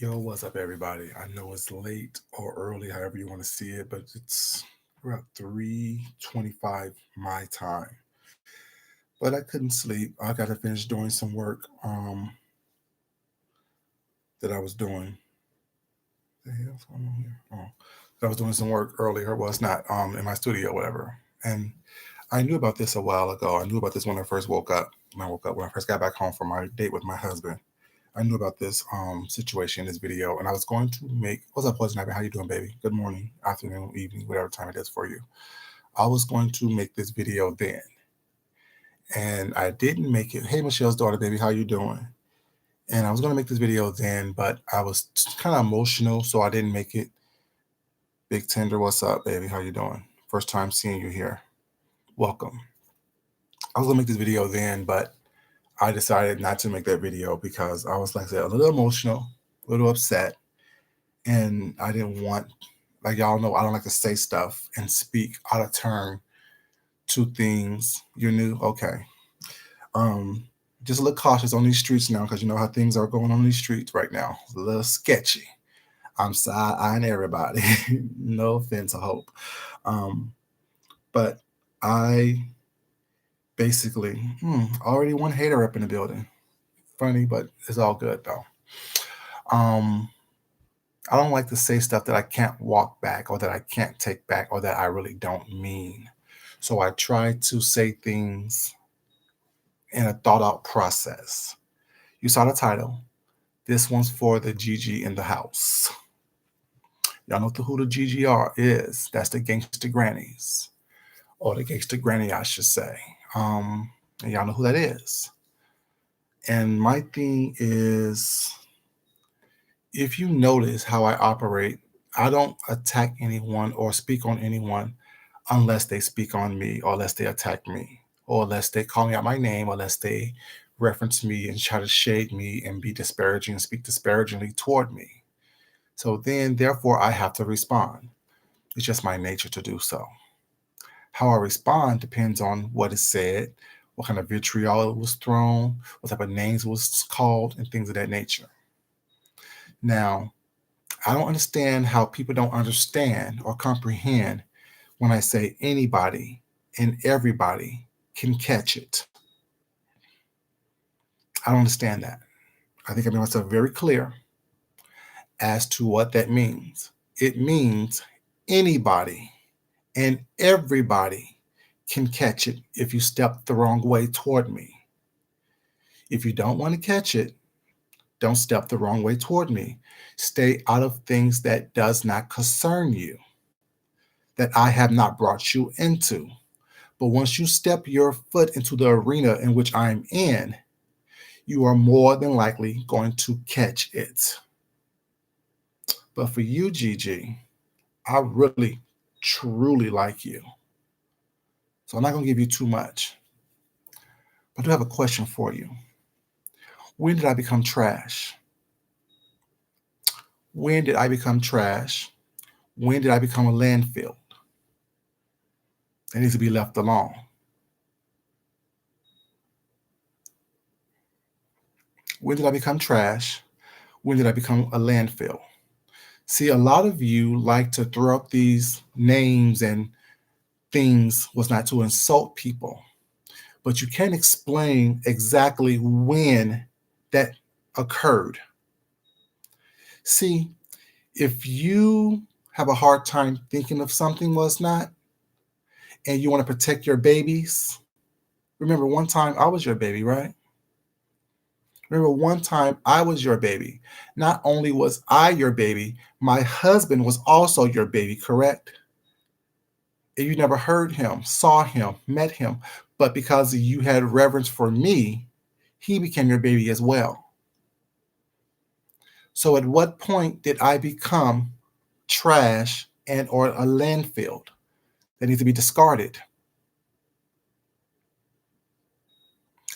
Yo, what's up, everybody? I know it's late or early, however you want to see it, but it's about 3:25 my time. But I couldn't sleep. I got to finish doing some work that I was doing. The hell's going on here? Oh, that I was doing some work earlier. Well, it's not in my studio, or whatever. And I knew about this a while ago. I knew about this when I first woke up. When I first got back home from my date with my husband. I knew about this situation, this video, and I was going to make. What's up, Poison Ivy? How you doing, baby? Good morning, afternoon, evening, whatever time it is for you. I was going to make this video then, and I didn't make it. Hey, Michelle's daughter, baby, how you doing? And I was going to make this video then, but I was kind of emotional, so I didn't make it. Big Tender, what's up, baby? How you doing? First time seeing you here. Welcome. I was gonna make this video then, but I decided not to make that video because I was, like I said, a little emotional, a little upset, and I didn't want, like y'all know, I don't like to say stuff and speak out of turn to things. You're new, okay. Um, just a little cautious on these streets now because you know how things are going on these streets right now. It's a little sketchy. I'm side eyeing everybody. No offense, I hope. Um, but I basically already one hater up in the building. Funny, but it's all good though. Um, I don't like to say stuff that I can't walk back or that I can't take back or that I really don't mean. So I try to say things in a thought out process. You saw the title. This one's for the GG in the house. Y'all know who the GGR is. That's the gangster grannies, or the gangster granny, I should say. And y'all know who that is. And my thing is, if you notice how I operate, I don't attack anyone or speak on anyone unless they speak on me or unless they attack me or unless they call me out my name or unless they reference me and try to shade me and be disparaging and speak disparagingly toward me. So then, therefore, I have to respond. It's just my nature to do so. How I respond depends on what is said, what kind of vitriol was thrown, what type of names was called, and things of that nature. Now, I don't understand how people don't understand or comprehend when I say anybody and everybody can catch it. I don't understand that. I think I made myself very clear as to what that means. It means anybody and everybody can catch it if you step the wrong way toward me. If you don't want to catch it, don't step the wrong way toward me. Stay out of things that does not concern you, that I have not brought you into. But once you step your foot into the arena in which I'm in, you are more than likely going to catch it. But for you, Gigi, I really, truly like you. So I'm not going to give you too much. But I do have a question for you. When did I become trash? When did I become trash? When did I become a landfill? It needs to be left alone. When did I become trash? When did I become a landfill? See, a lot of you like to throw up these names and things was not to insult people, but you can't explain exactly when that occurred. See, if you have a hard time thinking of something was not, and you want to protect your babies, remember one time I was your baby, right? Remember one time I was your baby. Not only was I your baby, my husband was also your baby, correct? And you never heard him, saw him, met him, but because you had reverence for me, he became your baby as well. So at what point did I become trash and or a landfill that needs to be discarded?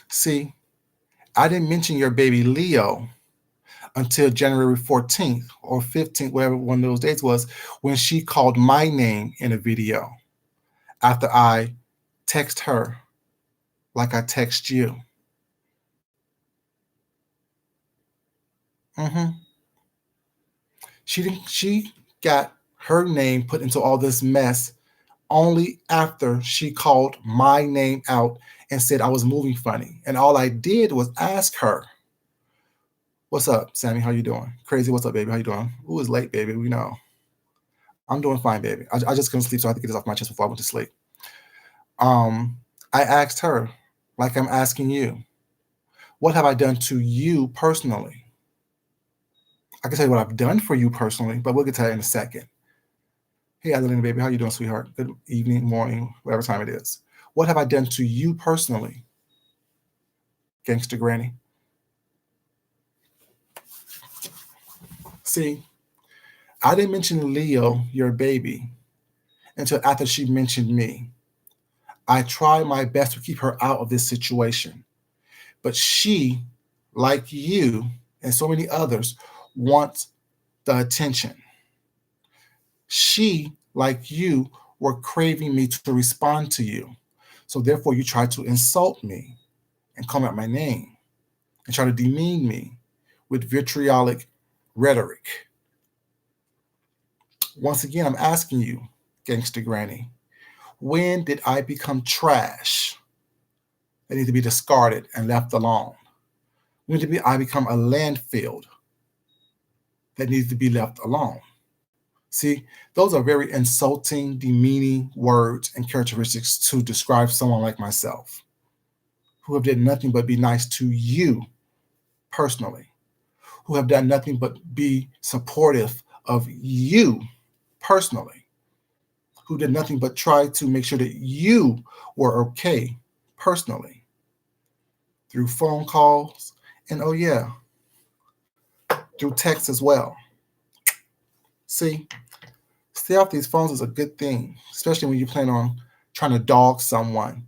See, I didn't mention your baby Leo until January 14th or 15th, whatever one of those days was, when she called my name in a video after I text her like I text you. Mm-hmm. She got her name put into all this mess only after she called my name out and said I was moving funny. And all I did was ask her, "What's up, Sammy? How you doing? Crazy, what's up, baby? How you doing? Ooh, it's late, baby. We know. I'm doing fine, baby. I just couldn't sleep, so I had to get this off my chest before I went to sleep." Um, I asked her, like I'm asking you, what have I done to you personally? I can tell you what I've done for you personally, but we'll get to that in a second. Hey, Adeline, baby, how you doing, sweetheart? Good evening, morning, whatever time it is. What have I done to you personally, gangster granny? See, I didn't mention Leo, your baby, until after she mentioned me. I tried my best to keep her out of this situation, but she, like you and so many others, wants the attention. She, like you, were craving me to respond to you. So therefore, you tried to insult me and call out my name and try to demean me with vitriolic rhetoric. Once again, I'm asking you, gangster granny, when did I become trash that need to be discarded and left alone? When did I become a landfill that needs to be left alone? See, those are very insulting, demeaning words and characteristics to describe someone like myself, who have done nothing but be nice to you personally, who have done nothing but be supportive of you personally, who did nothing but try to make sure that you were okay personally through phone calls and, oh yeah, through text as well. See, stay off these phones is a good thing, especially when you plan on trying to dog someone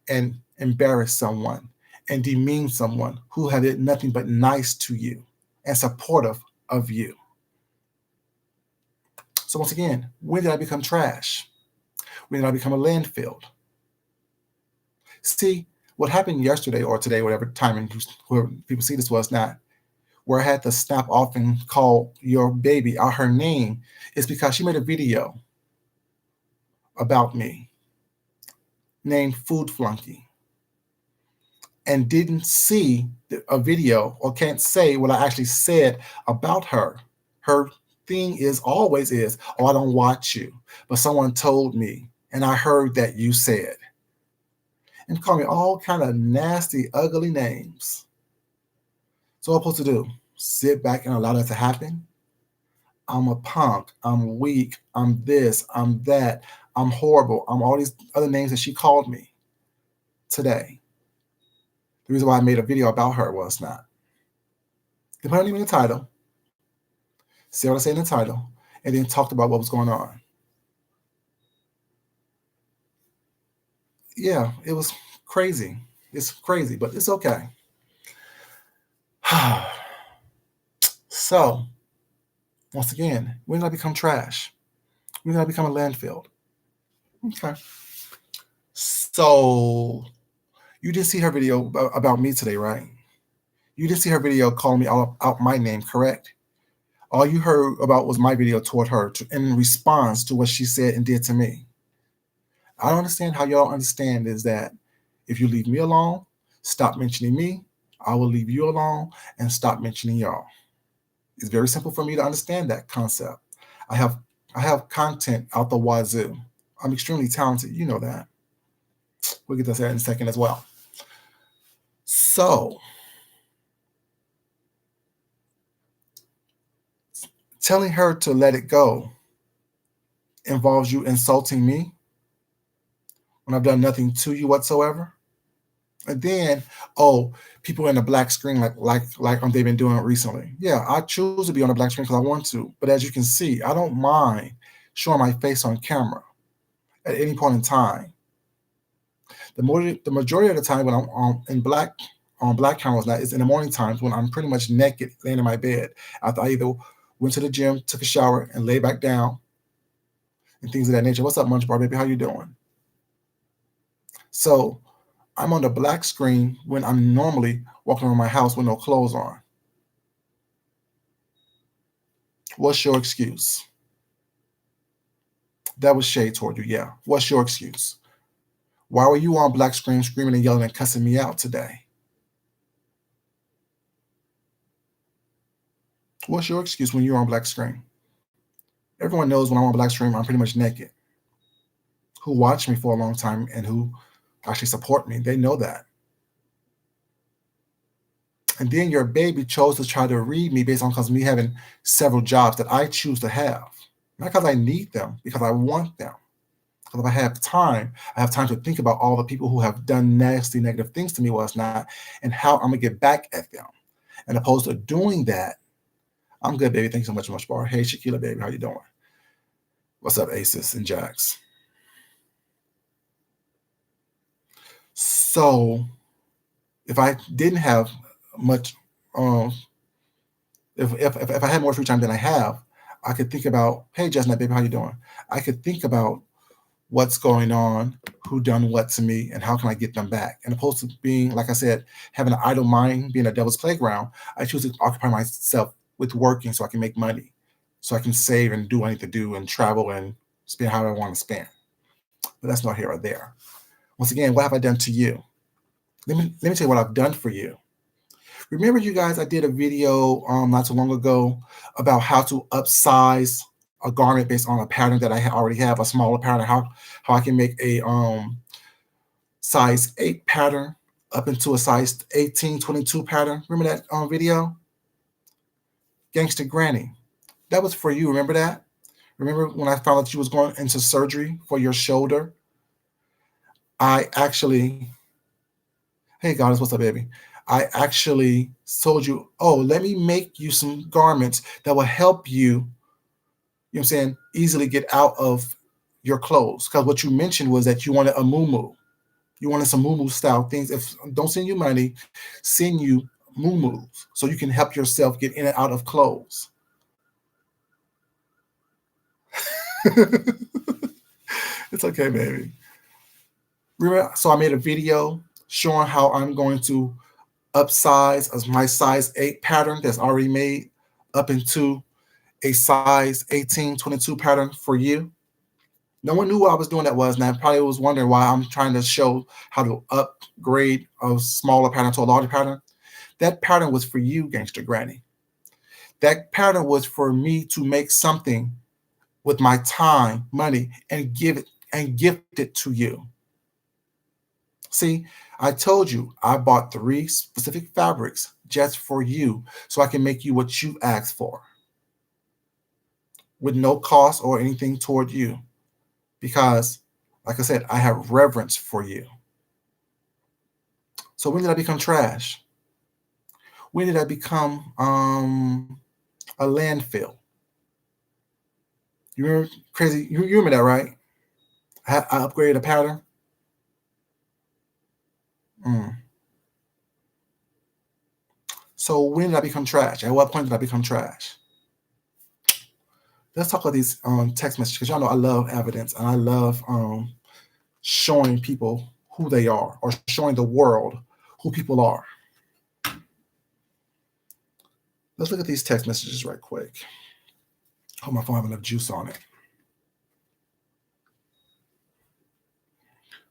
and embarrass someone and demean someone who had did nothing but nice to you and supportive of you. So once again, when did I become trash? When did I become a landfill? See, what happened yesterday or today, whatever timing whoever people see this was not, where I had to snap off and call your baby out her name, is because she made a video about me named Food Flunky and didn't see a video or can't say what I actually said about her. Her thing is always is, oh, I don't watch you, but someone told me and I heard that you said, and call me all kind of nasty, ugly names. So what I'm supposed to do? Sit back and allow that to happen? I'm a punk. I'm weak. I'm this. I'm that. I'm horrible. I'm all these other names that she called me today. The reason why I made a video about her was not. They put her name in the title, say what I say in the title, and then talked about what was going on. Yeah, it was crazy. It's crazy, but it's okay. So, once again, when did I become trash? When did I become a landfill? Okay. So, you didn't see her video about me today, right? You didn't see her video calling me out my name, correct? All you heard about was my video toward her in response to what she said and did to me. I don't understand how y'all understand is that if you leave me alone, stop mentioning me, I will leave you alone and stop mentioning y'all. It's very simple for me to understand that concept. I have I have content out the wazoo. I'm extremely talented. You know that. We'll get to that in a second as well. So, telling her to let it go involves you insulting me when I've done nothing to you whatsoever. And then, oh, people in the black screen like they've been doing recently. Yeah, I choose to be on the black screen because I want to. But as you can see, I don't mind showing my face on camera at any point in time. The majority of the time when I'm in black on black cameras now is in the morning times when I'm pretty much naked laying in my bed after I either went to the gym, took a shower, and lay back down and things of that nature. What's up, Munch Bar baby? How you doing? So I'm on the black screen when I'm normally walking around my house with no clothes on. What's your excuse? That was shade toward you, yeah. What's your excuse? Why were you on black screen screaming and yelling and cussing me out today? What's your excuse when you're on black screen? Everyone knows when I'm on black screen, I'm pretty much naked. Who watch me for a long time and who actually support me, they know that. And then your baby chose to try to read me based on because me having several jobs that I choose to have. Not because I need them, because I want them. Because if I have time to think about all the people who have done nasty, negative things to me was not, and how I'm gonna get back at them. And opposed to doing that, I'm good, baby. Thanks so much, much more. Hey, Shaquila, baby, how you doing? What's up, Aces and Jacks? So, if I didn't have much, um, if I had more free time than I have, I could think about, hey, Jasmine, baby, how you doing? I could think about what's going on, who done what to me, and how can I get them back. And opposed to being, like I said, having an idle mind, being a devil's playground, I choose to occupy myself with working so I can make money, so I can save and do what I need to do and travel and spend how I want to spend. But that's not here or there. Once again, what have I done to you? Let me tell you what I've done for you. Remember, you guys, I did a video not too long ago about how to upsize a garment based on a pattern that I already have, a smaller pattern, how I can make a size 8 pattern up into a size 18, 22 pattern. Remember that video? Gangster Granny. That was for you. Remember that? Remember when I found out you was going into surgery for your shoulder? I actually, hey Goddess, what's up, baby? I actually told you, oh, let me make you some garments that will help you, you know what I'm saying, easily get out of your clothes. Because what you mentioned was that you wanted a moo. You wanted some moo style things. If don't send you money, send you moo so you can help yourself get in and out of clothes. It's okay, baby. Remember, so I made a video showing how I'm going to upsize as my size 8 pattern that's already made up into a size 18, 22 pattern for you. No one knew what I was doing that was, and I probably was wondering why I'm trying to show how to upgrade a smaller pattern to a larger pattern. That pattern was for you, Gangster Granny. That pattern was for me to make something with my time, money, and give it and gift it to you. See, I told you I bought 3 specific fabrics just for you so I can make you what you asked for with no cost or anything toward you. Because, like I said, I have reverence for you. So when did I become trash? When did I become a landfill? You remember crazy? You remember that, right? I upgraded a pattern. Mm. So when did I become trash? At what point did I become trash? Let's talk about these text messages because y'all know I love evidence and I love showing people who they are or showing the world who people are. Let's look at these text messages right quick. Hope my phone have enough juice on it.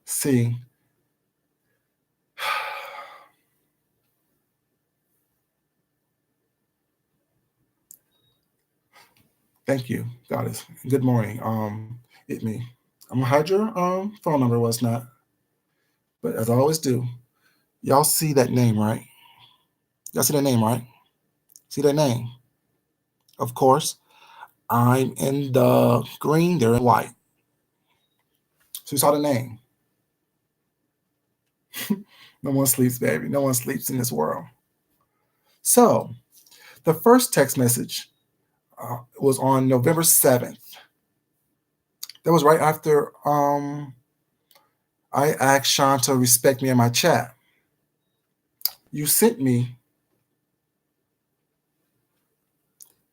See, thank you, Goddess. Good morning. It me. I'm gonna hide your phone number was not, but as I always do, y'all see that name, right? Y'all see that name, right? See that name? Of course, I'm in the green, they're in white. So you saw the name. No one sleeps, baby. No one sleeps in this world. So the first text message was on November 7th. That was right after I asked Sean to respect me in my chat. You sent me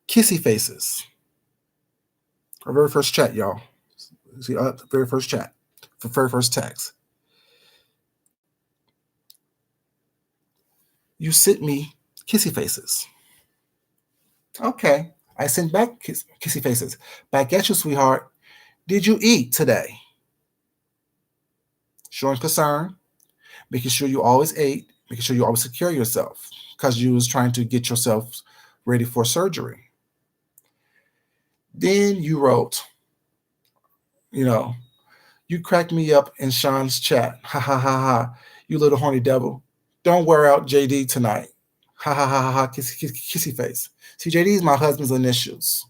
kissy faces. Our very first chat, y'all. See, the very first chat, the very first text. You sent me kissy faces. Okay. I sent back kissy faces. Back at you, sweetheart. Did you eat today? Showing concern, making sure you always ate, making sure you always secure yourself because you was trying to get yourself ready for surgery. Then you wrote, you know, you cracked me up in Sean's chat. Ha ha ha ha. You little horny devil. Don't wear out JD tonight. Ha ha ha ha ha. Kissy face. See, JD is my husband's initials.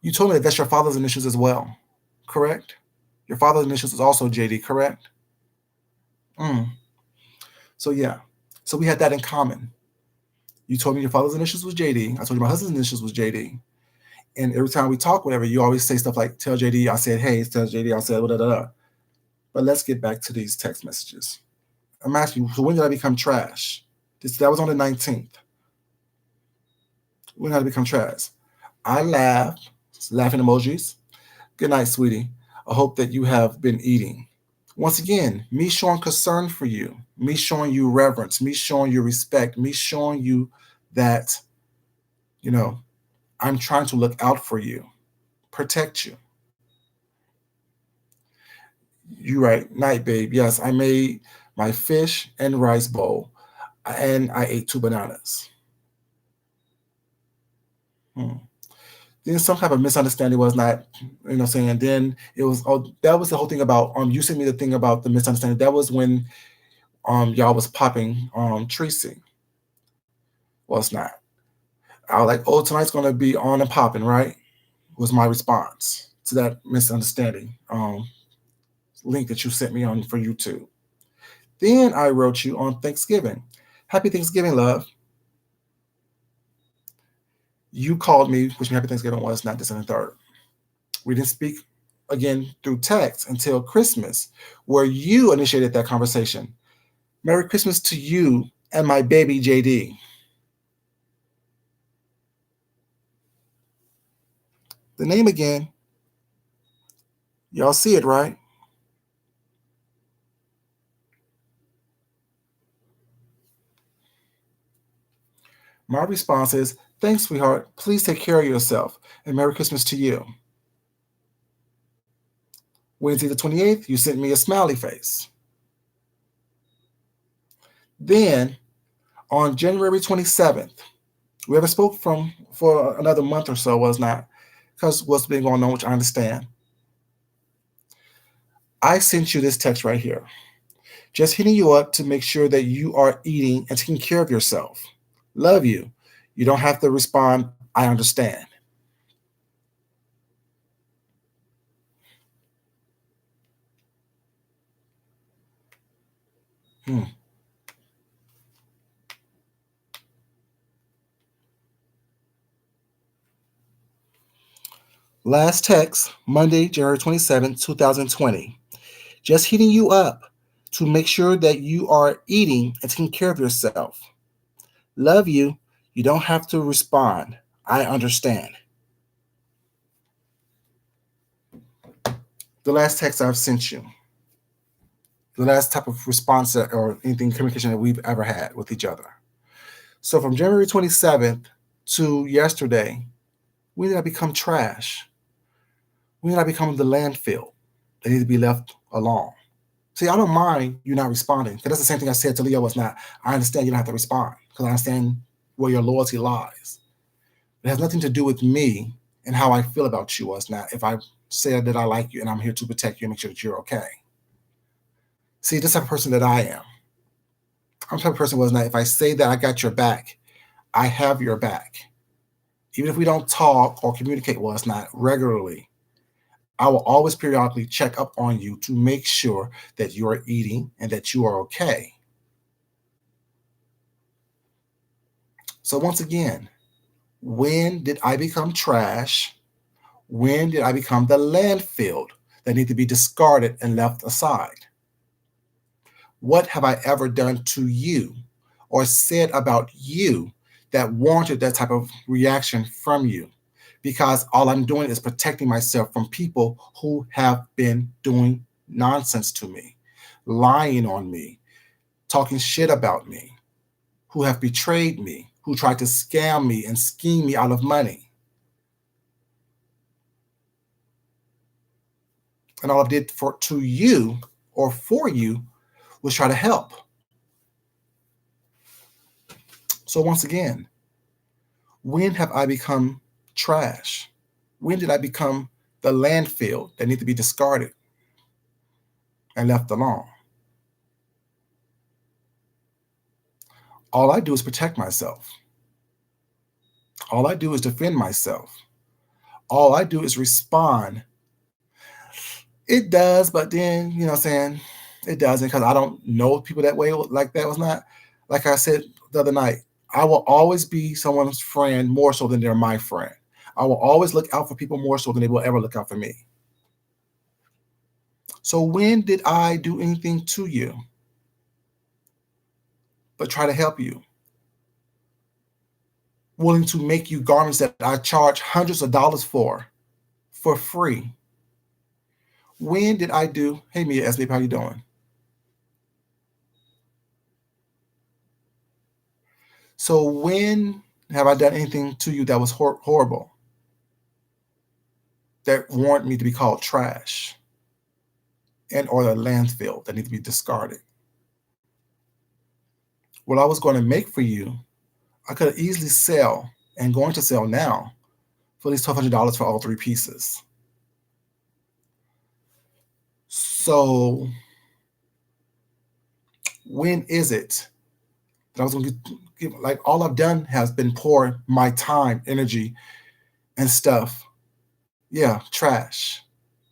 You told me that that's your father's initials as well, correct? Your father's initials is also JD, correct? Mm. So yeah. So we had that in common. You told me your father's initials was JD. I told you my husband's initials was JD. And every time we talk, whatever, you always say stuff like, tell JD, I said, hey, tell JD, I said, da da da. But let's get back to these text messages. I'm asking you, so when did I become trash? That was on the 19th. When did I become trash? I laughed, laughing emojis. Good night, sweetie. I hope that you have been eating. Once again, me showing concern for you, me showing you reverence, me showing you respect, me showing you that, you know, I'm trying to look out for you, protect you. You right, night, babe. Yes, I made my fish and rice bowl, and I ate 2 bananas. Hmm. Then some type of misunderstanding was not, saying. And then it was, oh, that was the whole thing about you sent me the thing about the misunderstanding. That was when y'all was popping Tracy. Well, it's not. I was like, oh, tonight's gonna be on and popping, right? Was my response to that misunderstanding link that you sent me on for YouTube. Then I wrote you on Thanksgiving. Happy Thanksgiving, love. You called me, wishing me happy Thanksgiving was not December 3rd. We didn't speak again through text until Christmas, where you initiated that conversation. Merry Christmas to you and my baby JD. The name again, y'all see it, right? My response is, thanks, sweetheart. Please take care of yourself. And Merry Christmas to you. Wednesday the 28th, you sent me a smiley face. Then on January 27th, we haven't spoke for another month or so, was not, because what's been going on, which I understand. I sent you this text right here. Just hitting you up to make sure that you are eating and taking care of yourself. Love you. You don't have to respond, I understand. Hmm. Last text, Monday, January 27th, 2020. Just hitting you up to make sure that you are eating and taking care of yourself. Love you. You don't have to respond. I understand. The last text I've sent you, the last type of response or anything communication that we've ever had with each other. So from January 27th to yesterday, when did I become trash? When did I become the landfill that need to be left alone? See, I don't mind you not responding because that's the same thing I said to Leo was not. I understand you don't have to respond because I understand where your loyalty lies. It has nothing to do with me and how I feel about you was not. If I said that I like you and I'm here to protect you and make sure that you're okay. See, this type of person that I am. I'm the type of person was not. If I say that I got your back, I have your back. Even if we don't talk or communicate was not regularly, I will always periodically check up on you to make sure that you are eating and that you are okay. So once again, when did I become trash? When did I become the landfill that need to be discarded and left aside? What have I ever done to you or said about you that warranted that type of reaction from you? Because all I'm doing is protecting myself from people who have been doing nonsense to me, lying on me, talking shit about me, who have betrayed me, who tried to scam me and scheme me out of money. And all I did to you or for you was try to help. So once again, when have I become trash? When did I become the landfill that need to be discarded and left alone? All I do is protect myself. All I do is defend myself. All I do is respond. It does, but then, you know what I'm saying? It doesn't, because I don't know people that way, like that was not. Like I said the other night, I will always be someone's friend more so than they're my friend. I will always look out for people more so than they will ever look out for me. So when did I do anything to you but try to help you? Willing to make you garments that I charge hundreds of dollars for free. When did I do? Hey, Mia, S babe, how you doing? So when have I done anything to you that was horrible, that warrant me to be called trash and or a landfill that need to be discarded? What I was going to make for you, I could easily sell and going to sell now for at least $1,200 for all three pieces. So when is it that I was going to give, like, all I've done has been pour my time, energy, and stuff. Yeah, trash.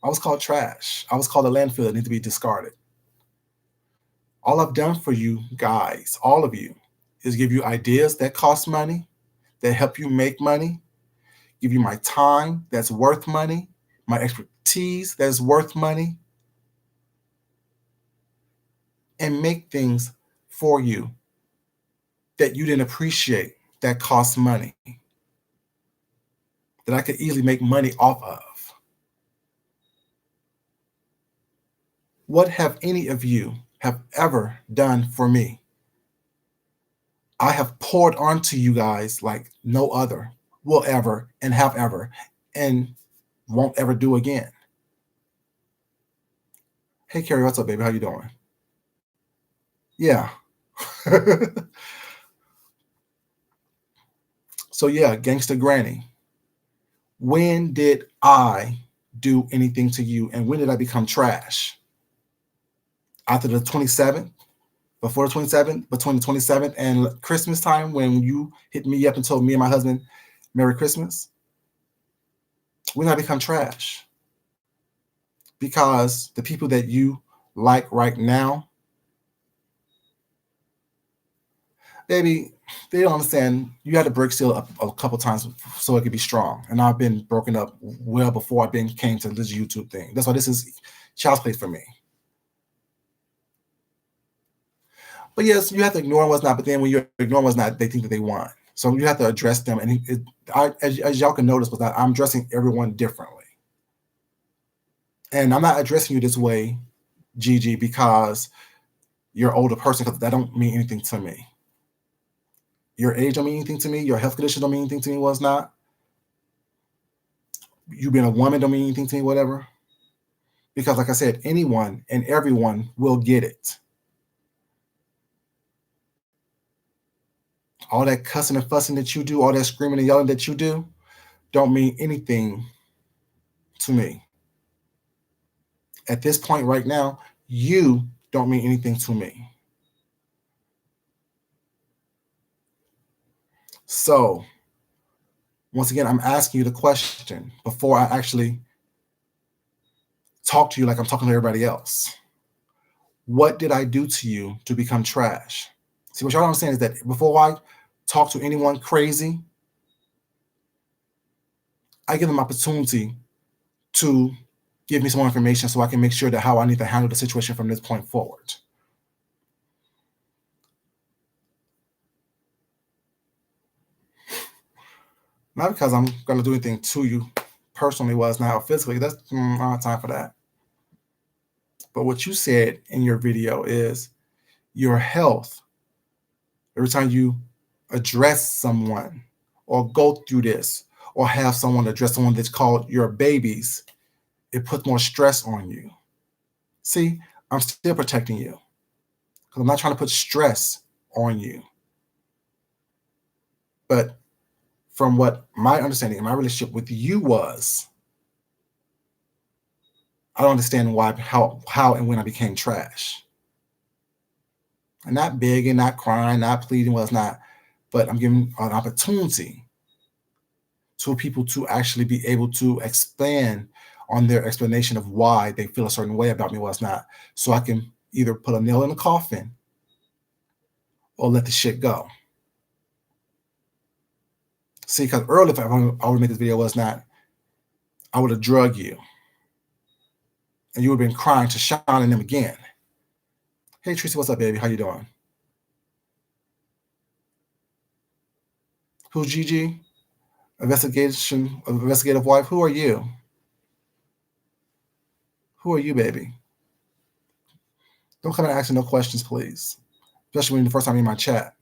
I was called trash. I was called a landfill that needs to be discarded. All I've done for you guys, all of you, is give you ideas that cost money, that help you make money, give you my time that's worth money, my expertise that's worth money, and make things for you that you didn't appreciate that cost money, that I could easily make money off of. What have any of you have ever done for me? I have poured onto you guys like no other will ever and have ever and won't ever do again. Hey Carrie, what's up, baby? How you doing? Yeah. So yeah, Gangsta Granny. When did I do anything to you and when did I become trash? After the 27th? Before the 27th? Between the 27th and Christmas time when you hit me up and told me and my husband Merry Christmas? When did I become trash? Because the people that you like right now, baby, they don't understand. You had to break steel up a couple times so it could be strong. And I've been broken up well before I came to this YouTube thing. That's why this is child's play for me. But yes, you have to ignore what's not. But then when you're ignoring what's not, they think that they want. So you have to address them. And as y'all can notice, I'm addressing everyone differently. And I'm not addressing you this way, Gigi, because you're an older person, because that don't mean anything to me. Your age don't mean anything to me. Your health condition don't mean anything to me. Was not. You being a woman don't mean anything to me. Whatever. Because, like I said, anyone and everyone will get it. All that cussing and fussing that you do, all that screaming and yelling that you do, don't mean anything to me. At this point right now, you don't mean anything to me. So, once again, I'm asking you the question before I actually talk to you like I'm talking to everybody else. What did I do to you to become trash? See, what y'all don't understand is that before I talk to anyone crazy, I give them opportunity to give me some more information so I can make sure that how I need to handle the situation from this point forward. Not because I'm going to do anything to you personally, was not, or physically. That's I don't have time for that. But what you said in your video is your health. Every time you address someone or go through this or have someone address someone that's called your babies, it puts more stress on you. See, I'm still protecting you because I'm not trying to put stress on you. But from what my understanding in my relationship with you was, I don't understand why, how, and when I became trash. And not begging, not crying, not pleading, was not, but I'm giving an opportunity to people to actually be able to expand on their explanation of why they feel a certain way about me was not, so I can either put a nail in the coffin or let the shit go. See, because earlier, if I would make this video was not, I would have drugged you and you would have been crying to Sean and them again. Hey Tracy, what's up, baby? How you doing? Who's Gigi? Investigative wife. Who are you? Who are you, baby? Don't come and ask me no questions, please. Especially when the first time you're in my chat.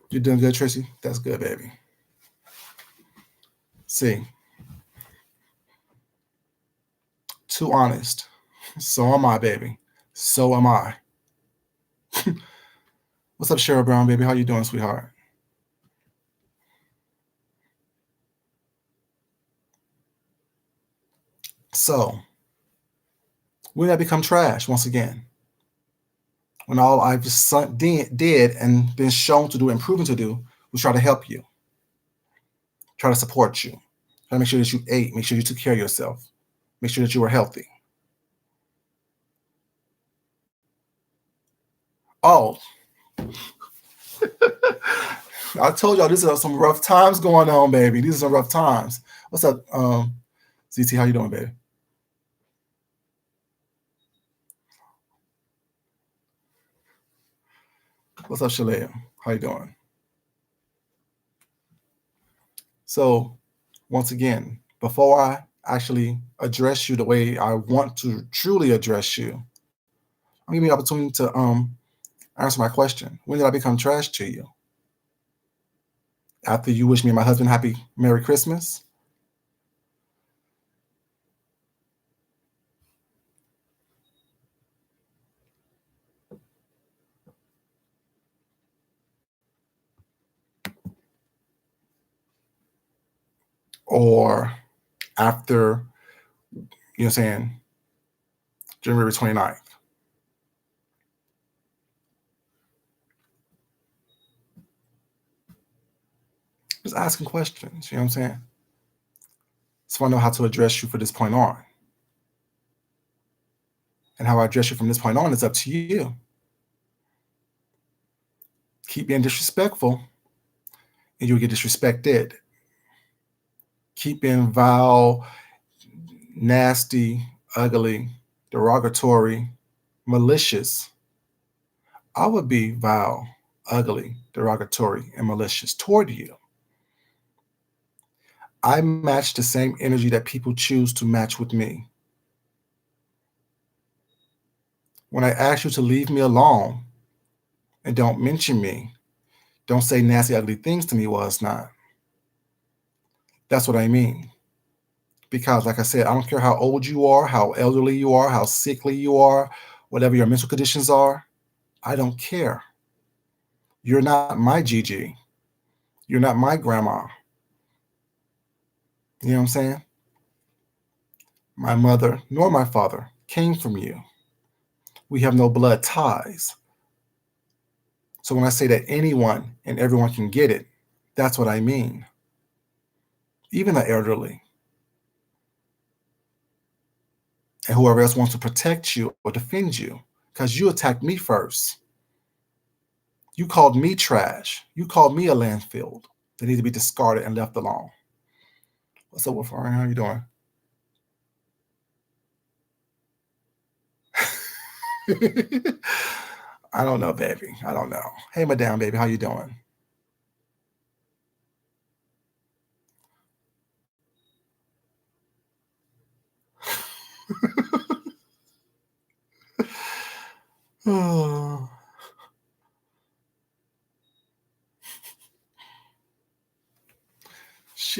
You're doing good, Tracy? That's good, baby. See, too honest. So am I, baby. So am I. What's up, Cheryl Brown, baby? How you doing, sweetheart? So, when did I become trash once again? When all I've just did and been shown to do and proven to do was try to help you, try to support you, try to make sure that you ate, make sure you took care of yourself, make sure that you were healthy. Oh, I told y'all this is some rough times going on, baby. These are some rough times. What's up, ZT? How you doing, baby? What's up, Shalea? How you doing? So, once again, before I actually address you the way I want to truly address you, I'm giving you the opportunity to answer my question. When did I become trash to you? After you wish me and my husband happy Merry Christmas? Or after, you know what I'm saying, January 29th? Just asking questions, you know what I'm saying? So I know how to address you for this point on. And how I address you from this point on is up to you. Keep being disrespectful, and you'll get disrespected. Keep being vile, nasty, ugly, derogatory, malicious. I would be vile, ugly, derogatory, and malicious toward you. I match the same energy that people choose to match with me. When I ask you to leave me alone and don't mention me, don't say nasty, ugly things to me, well, it's not. That's what I mean. Because, like I said, I don't care how old you are, how elderly you are, how sickly you are, whatever your mental conditions are, I don't care. You're not my Gigi. You're not my grandma. You know what I'm saying? My mother nor my father came from you. We have no blood ties. So when I say that anyone and everyone can get it, that's what I mean. Even the elderly and whoever else wants to protect you or defend you, because you attacked me first. You called me trash. You called me a landfill that needs to be discarded and left alone. What's up, Wolfgang? How you doing? I don't know, baby. I don't know. Hey, madam, baby, how you doing?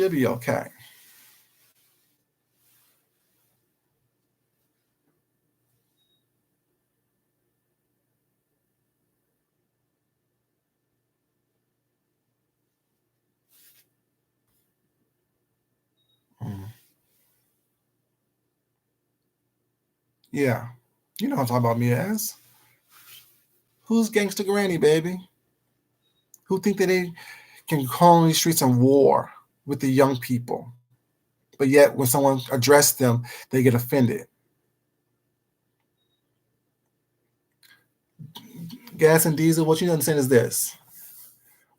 She'll be okay. Mm. Yeah. You know what I'm talking about, me as. Who's gangster granny, baby? Who think that they can call on these streets and war with the young people, but yet when someone addressed them, they get offended. Gas and diesel, what you understand is this.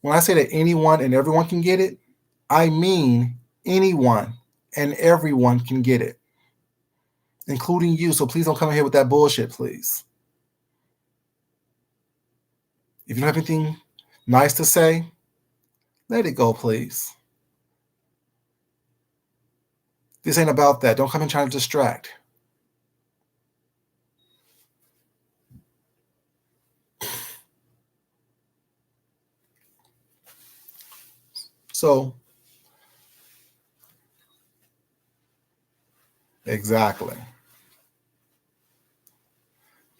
When I say that anyone and everyone can get it, I mean anyone and everyone can get it, including you. So please don't come in here with that bullshit, please. If you don't have anything nice to say, let it go, please. This ain't about that. Don't come in trying to distract. So, exactly.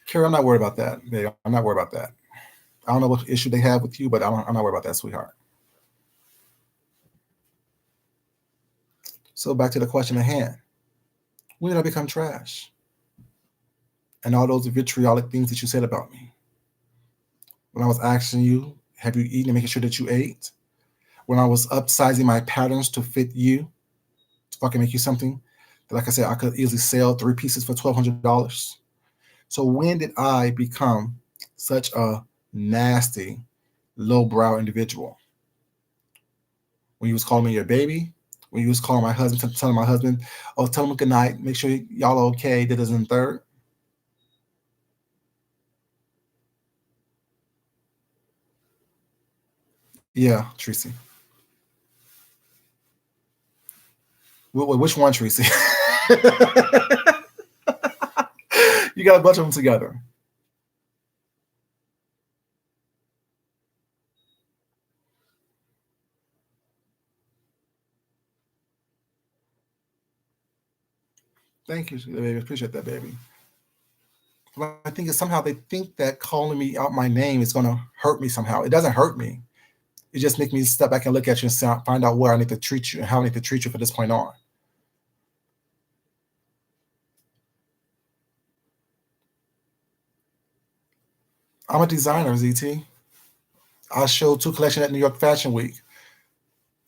Carrie, I'm not worried about that. Babe. I'm not worried about that. I don't know what issue they have with you, but I'm not worried about that, sweetheart. So back to the question at hand. When did I become trash? And all those vitriolic things that you said about me. When I was asking you, have you eaten and making sure that you ate? When I was upsizing my patterns to fit you, so I can make you something that, like I said, I could easily sell 3 pieces for $1,200. So when did I become such a nasty, lowbrow individual? When you was calling me your baby, when you was calling my husband, telling my husband, oh, tell him good night, make sure y'all are okay, that isn't third. Yeah, Tracy. Which one, Tracy? You got a bunch of them together. Thank you, baby. Appreciate that, baby. But I think it's somehow they think that calling me out my name is going to hurt me somehow. It doesn't hurt me. It just makes me step back and look at you and find out where I need to treat you and how I need to treat you from this point on. I'm a designer, ZT. I showed 2 collections at New York Fashion Week.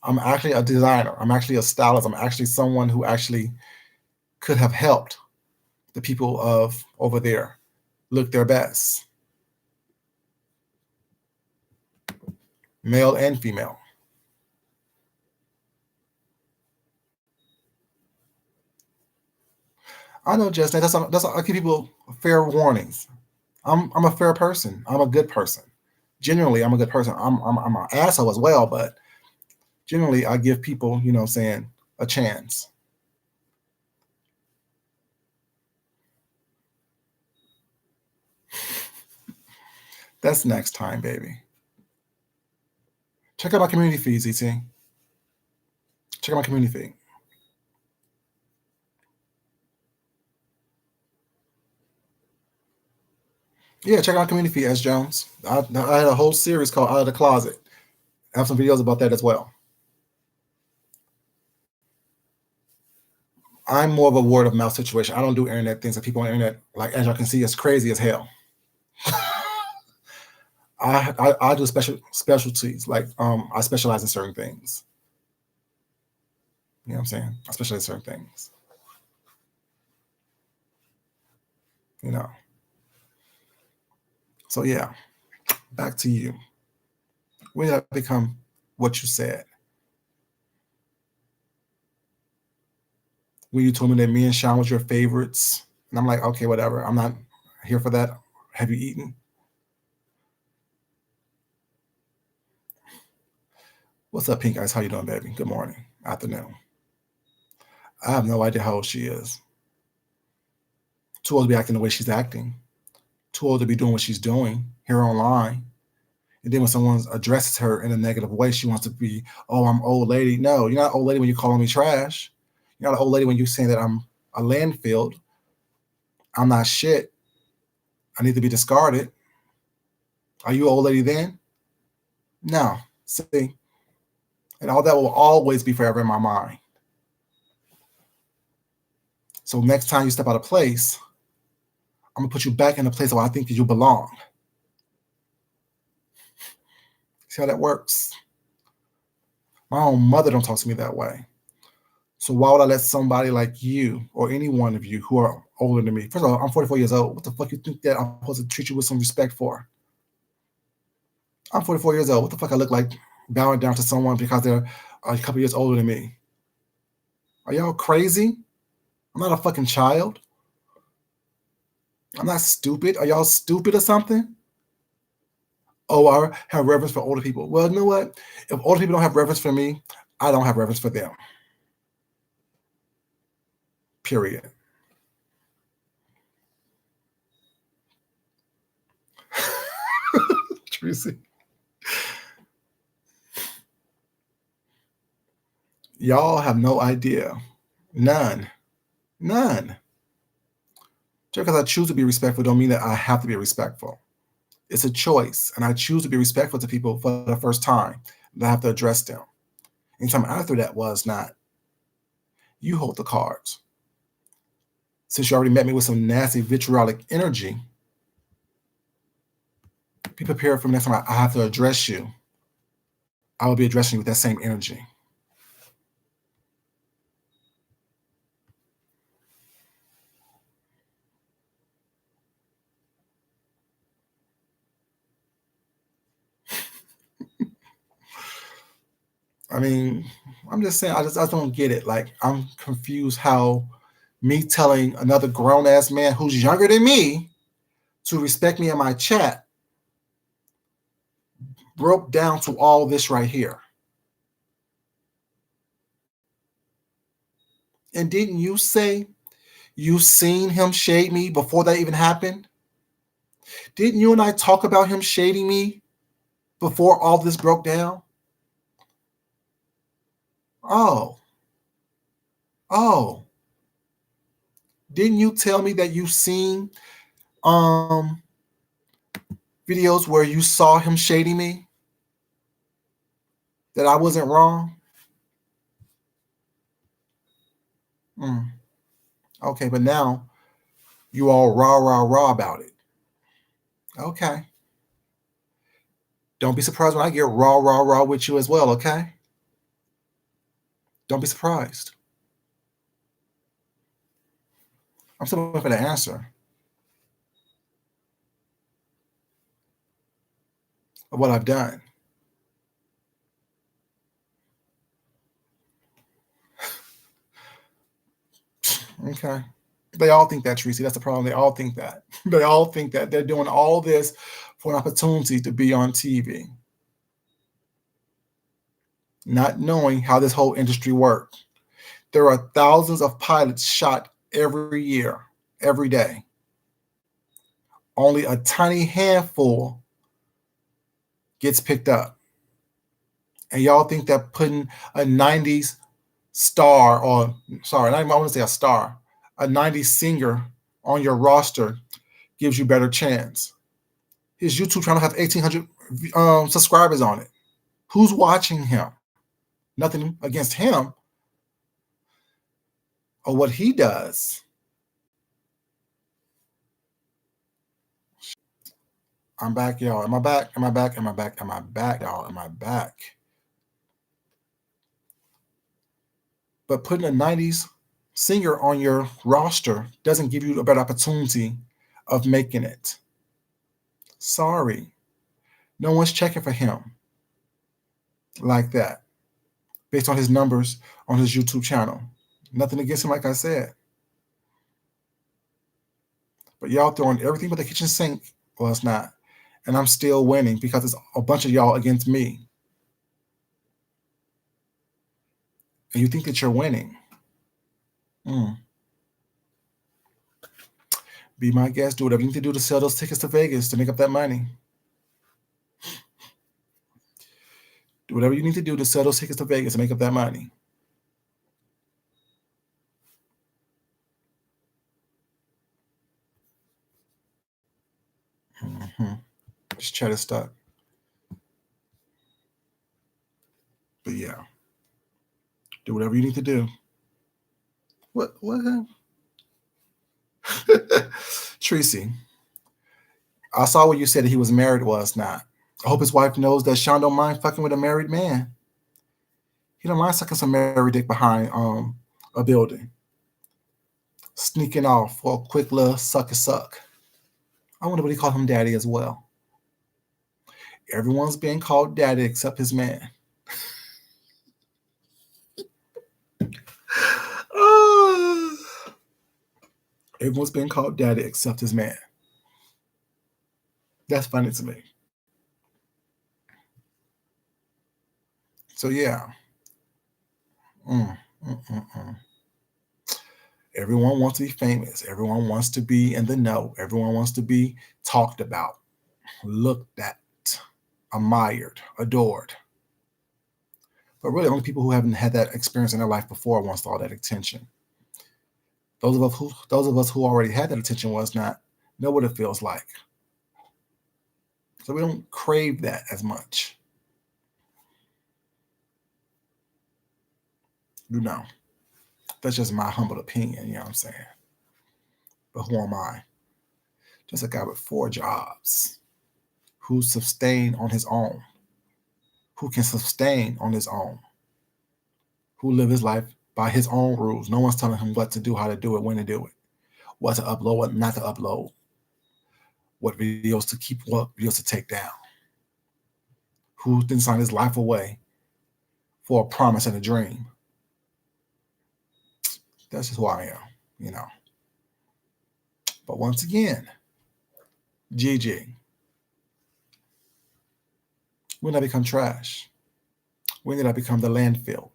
I'm actually a designer. I'm actually a stylist. I'm actually someone who actually could have helped the people of over there look their best, male and female. I know, Justin. That's I give people fair warnings. I'm a fair person. I'm a good person. Generally, I'm a good person. I'm an asshole as well, but generally, I give people, you know, what I'm saying, a chance. That's next time, baby. Check out my community feed, ET. Check out my community feed. Yeah, check out my community feed, S. Jones. I had a whole series called Out of the Closet. I have some videos about that as well. I'm more of a word of mouth situation. I don't do internet things that people on the internet, like as y'all can see, is crazy as hell. I do specialties. Like I specialize in certain things. You know what I'm saying? I specialize in certain things. You know. So yeah, back to you. When did I become what you said? When you told me that me and Sean was your favorites, and I'm like, okay, whatever. I'm not here for that. Have you eaten? What's up, Pink Eyes? How you doing, baby? Good morning, afternoon. I have no idea how old she is. Too old to be acting the way she's acting. Too old to be doing what she's doing here online. And then when someone addresses her in a negative way, she wants to be, oh, I'm old lady. No, you're not old lady when you're calling me trash. You're not an old lady when you're saying that I'm a landfill. I'm not shit. I need to be discarded. Are you an old lady then? No. See, and all that will always be forever in my mind. So next time you step out of place, I'm gonna put you back in the place where I think that you belong. See how that works? My own mother don't talk to me that way. So why would I let somebody like you or any one of you who are older than me? First of all, I'm 44 years old. What the fuck you think that I'm supposed to treat you with some respect for? I'm 44 years old. What the fuck I look like bowing down to someone because they're a couple years older than me? Are y'all crazy? I'm not a fucking child. I'm not stupid. Are y'all stupid or something? Oh, I have reverence for older people. Well, you know what? If older people don't have reverence for me, I don't have reverence for them. Period. Tracy. Y'all have no idea. None. None. Just because I choose to be respectful don't mean that I have to be respectful. It's a choice, and I choose to be respectful to people for the first time. I have to address them. Anytime after that was not. You hold the cards. Since you already met me with some nasty vitriolic energy, be prepared for the next time I have to address you. I will be addressing you with that same energy. I mean, I'm just saying, I don't get it. Like, I'm confused how me telling another grown ass man who's younger than me to respect me in my chat broke down to all this right here. And didn't you say you seen him shade me before that even happened? Didn't you and I talk about him shading me before all this broke down? Oh, oh. Didn't you tell me that you seen videos where you saw him shading me? That I wasn't wrong? Mm. Okay, but now you all rah about it. Okay. Don't be surprised when I get raw with you as well, okay? Don't be surprised. I'm still waiting for the answer of what I've done. Okay. They all think that, Tracy. That's the problem. They all think that. They all think that they're doing all this for an opportunity to be on TV, not knowing how this whole industry works. There are thousands of pilots shot every year, every day. Only a tiny handful gets picked up. And y'all think that putting a 90s star, or sorry, I want to say a star, a 90s singer on your roster gives you better chance. His YouTube channel has 1,800 subscribers on it. Who's watching him? Nothing against him or what he does. I'm back, y'all. Am I back? Am I back? Am I back? Am I back, y'all? Am I back? But putting a 90s singer on your roster doesn't give you a better opportunity of making it. Sorry. No one's checking for him like that based on his numbers on his YouTube channel. Nothing against him, like I said. But y'all throwing everything but the kitchen sink. Well, it's not. And I'm still winning because it's a bunch of y'all against me. And you think that you're winning. Be my guest. Do whatever you need to do to sell those tickets to Vegas to make up that money. Do whatever you need to do to sell those tickets to Vegas and make up that money. Mm-hmm. Just chat is stuck. But yeah, do whatever you need to do. What? What? Tracy, I saw what you said that he was married. Was not. I hope his wife knows that Sean don't mind fucking with a married man. He don't mind sucking some married dick behind a building, sneaking off for a quick little suck. I wonder what he called him daddy as well. Everyone's being called daddy except his man. Everyone's being called daddy except his man. That's funny to me. So yeah. Mm, mm, mm, mm. Everyone wants to be famous. Everyone wants to be in the know. Everyone wants to be talked about, looked at, admired, adored. But really, only people who haven't had that experience in their life before wants all that attention. Those of us who already had that attention was not know what it feels like. So we don't crave that as much. You know, that's just my humble opinion. You know what I'm saying? But who am I? Just a guy with 4 jobs who sustain on his own, who can sustain on his own, who live his life by his own rules. No one's telling him what to do, how to do it, when to do it, what to upload, what not to upload, what videos to keep, what videos to take down. Who didn't sign his life away for a promise and a dream. That's just who I am, you know. But once again, GG, when did I become trash? When did I become the landfill?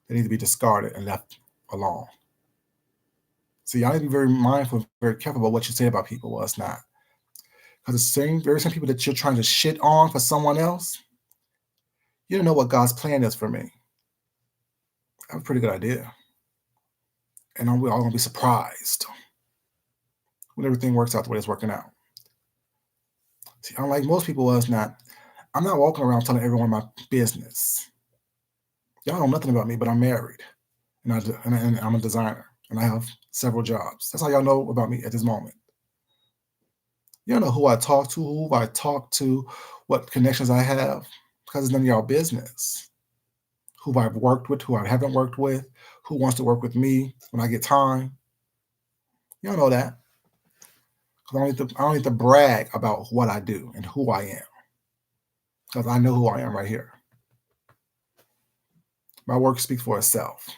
They need to be discarded and left alone. See, y'all need to be very mindful, very careful about what you say about people. Well, it's not. Because the very same people that you're trying to shit on for someone else, you don't know what God's plan is for me. I have a pretty good idea. And we're all going to be surprised when everything works out the way it's working out. See, unlike most people, I'm not walking around telling everyone my business. Y'all know nothing about me, but I'm married. And I'm a designer. And I have several jobs. That's how y'all know about me at this moment. You don't know who I talk to, what connections I have, because it's none of y'all business. Who I've worked with, who I haven't worked with, who wants to work with me when I get time. You don't know that. Because I don't need to brag about what I do and who I am. Because I know who I am right here. My work speaks for itself.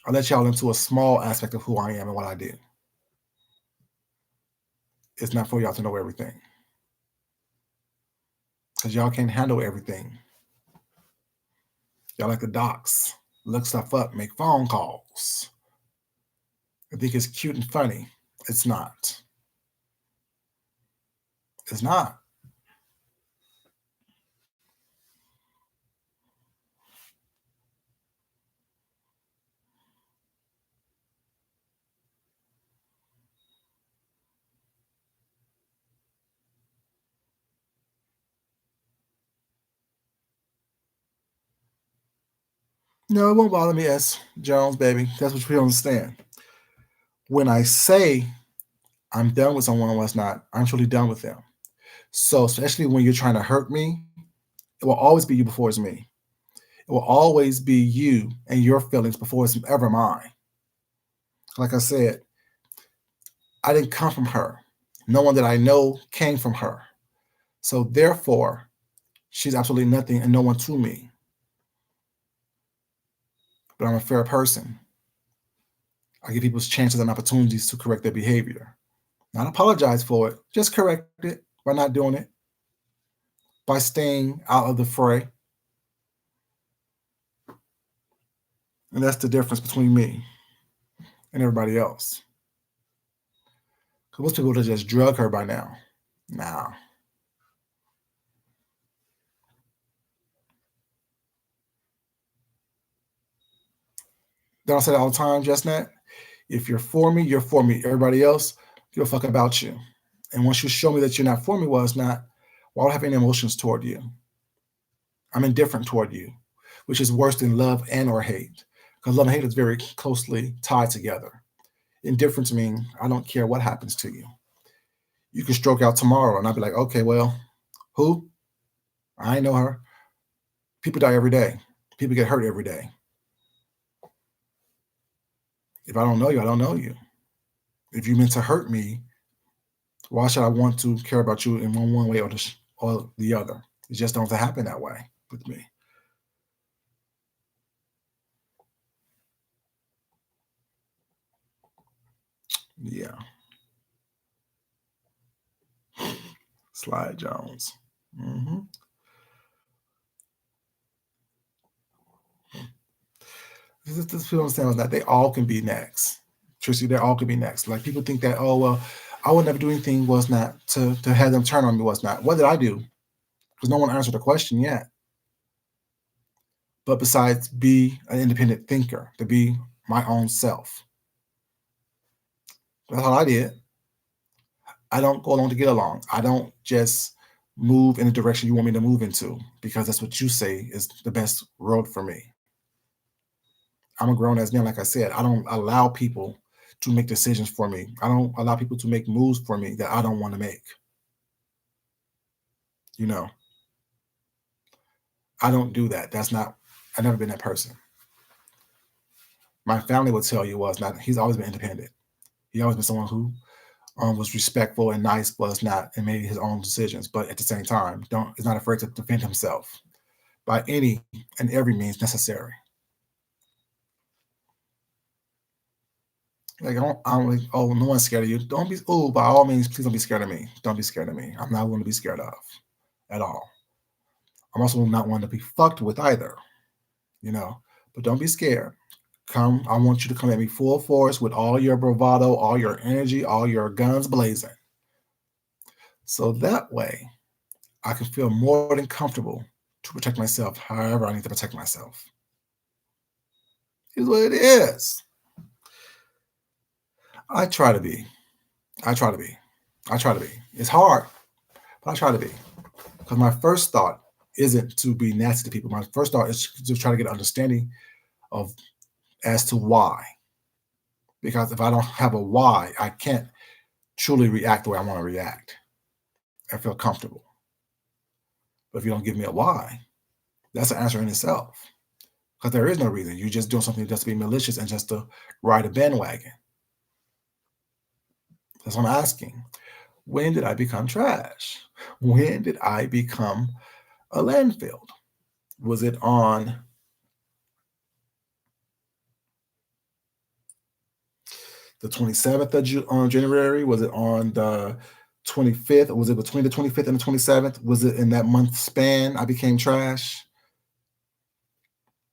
I'll let y'all into a small aspect of who I am and what I do. It's not for y'all to know everything. Because y'all can't handle everything. Y'all like the docs, look stuff up, make phone calls. I think it's cute and funny. It's not. It's not. No, it won't bother me, S. Jones, baby. That's what you understand. When I say I'm done with someone was not, I'm truly done with them. So, especially when you're trying to hurt me, it will always be you before it's me. It will always be you and your feelings before it's ever mine. Like I said, I didn't come from her. No one that I know came from her. So, therefore, she's absolutely nothing and no one to me. But I'm a fair person. I give people chances and opportunities to correct their behavior. Not apologize for it, just correct it by not doing it, by staying out of the fray. And that's the difference between me and everybody else. Because most people would have just drug her by now. Nah. Don't I say that all the time, just Nat? If you're for me, you're for me. Everybody else, give a fuck about you. And once you show me that you're not for me, well, it's not, well, I don't have any emotions toward you. I'm indifferent toward you, which is worse than love and or hate. Because love and hate is very closely tied together. Indifference means I don't care what happens to you. You can stroke out tomorrow, and I'll be like, okay, well, who? I know her. People die every day. People get hurt every day. If I don't know you, I don't know you. If you meant to hurt me, why should I want to care about you in one way or the other? It just don't happen that way with me. Yeah. Slide Jones. Mm-hmm. This people understand is that they all can be next. Tracy, they all can be next. Like people think that, oh well, I would never do anything was not to have them turn on me was not. What did I do? Because no one answered the question yet. But besides be an independent thinker, to be my own self. That's all I did. I don't go along to get along. I don't just move in the direction you want me to move into because that's what you say is the best road for me. I'm a grown ass man, like I said. I don't allow people to make decisions for me. I don't allow people to make moves for me that I don't want to make. You know, I don't do that. That's not, I've never been that person. My family would tell you was not, he's always been independent. He always been someone who was respectful and nice, was not, and made his own decisions. But at the same time, don't is not afraid to defend himself by any and every means necessary. Like I'm like, oh, no one's scared of you. Don't be. Oh, by all means, please don't be scared of me. Don't be scared of me. I'm not one to be scared of, at all. I'm also not one to be fucked with either. You know, but don't be scared. Come, I want you to come at me full force with all your bravado, all your energy, all your guns blazing. So that way, I can feel more than comfortable to protect myself however I need to protect myself. Here's what it is. I try to be. I try to be. I try to be. It's hard, but I try to be. Because my first thought isn't to be nasty to people. My first thought is to try to get an understanding of as to why. Because if I don't have a why, I can't truly react the way I want to react and feel comfortable. But if you don't give me a why, that's an answer in itself. Because there is no reason. You're just doing something just to be malicious and just to ride a bandwagon. That's what I'm asking. When did I become trash? When did I become a landfill? Was it on the 27th of January? Was it on the 25th? Or was it between the 25th and the 27th? Was it in that month span I became trash?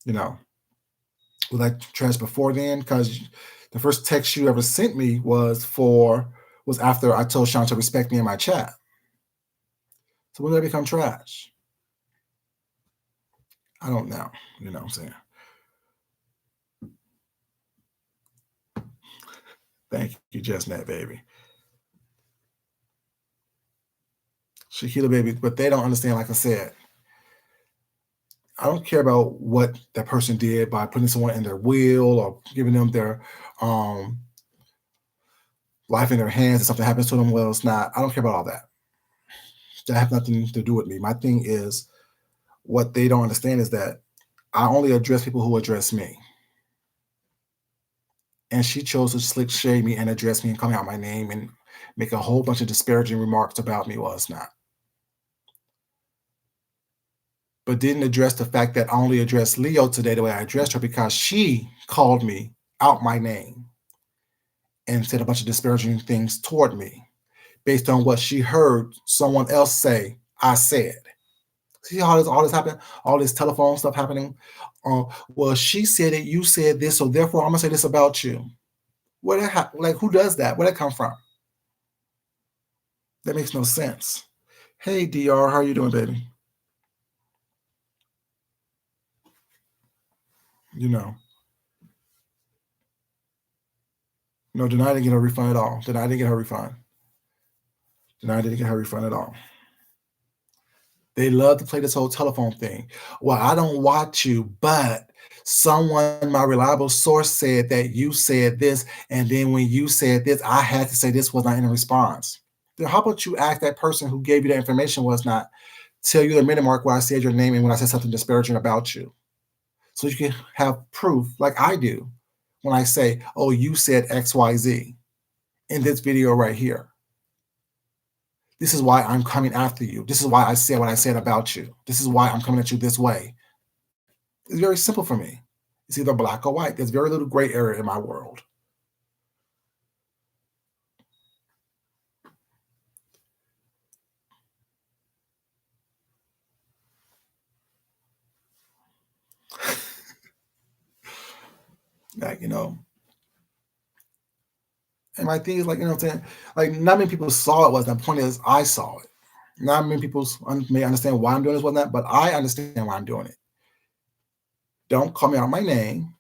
You know, was I trash before then? Because the first text you ever sent me was after I told Sean to respect me in my chat. So when did I become trash? I don't know. You know what I'm saying? Thank you, Just Net, baby. Shakila, baby. But they don't understand, like I said, I don't care about what that person did by putting someone in their will or giving them their um, life in their hands and something happens to them. Well, it's not. I don't care about all that. That has nothing to do with me. My thing is what they don't understand is that I only address people who address me. And she chose to slick shade me and address me and call out my name and make a whole bunch of disparaging remarks about me. Well, it's not. But didn't address the fact that I only addressed Leo today the way I addressed her because she called me out my name and said a bunch of disparaging things toward me based on what she heard someone else say I said. See how all this happened? All this telephone stuff happening? Well, she said it, you said this, so therefore I'm gonna say this about you. Where that like who does that? Where that come from? That makes no sense. Hey DR, how are you doing, baby? You know. No, Denia didn't get her refund at all. Denia didn't get her refund. Denia didn't get her refund at all. They love to play this whole telephone thing. Well, I don't watch you, but someone, my reliable source, said that you said this, and then when you said this, I had to say this was not in response. Then how about you ask that person who gave you the information was not tell you the minute mark where I said your name and when I said something disparaging about you, so you can have proof, like I do, when I say, "Oh, you said X, Y, Z in this video right here. This is why I'm coming after you. This is why I said what I said about you. This is why I'm coming at you this way." It's very simple for me. It's either black or white. There's very little gray area in my world. Like, and my thing is like, what I'm saying? Like, not many people saw it was that. The point is, I saw it. Not many people may understand why I'm doing this, wasn't that, but I understand why I'm doing it. Don't call me out my name.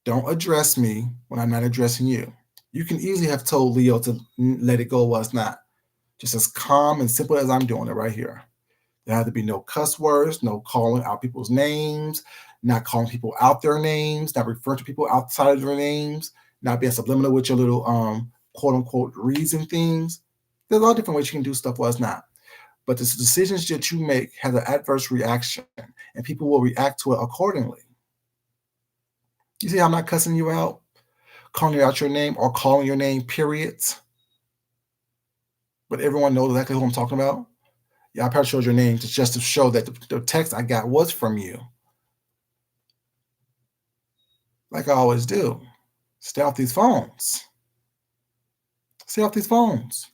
Don't address me when I'm not addressing you. You can easily have told Leo to let it go was not. Just as calm and simple as I'm doing it right here. There had to be no cuss words, no calling out people's names, not calling people out their names, not referring to people outside of their names, not being subliminal with your little quote unquote reason things. There's a lot of different ways you can do stuff was not. But the decisions that you make have an adverse reaction, and people will react to it accordingly. You see, I'm not cussing you out, calling you out your name, or calling your name, periods. But everyone knows exactly who I'm talking about. Yeah, I probably showed your name just to show that the text I got was from you. Like I always do. Stay off these phones. Stay off these phones.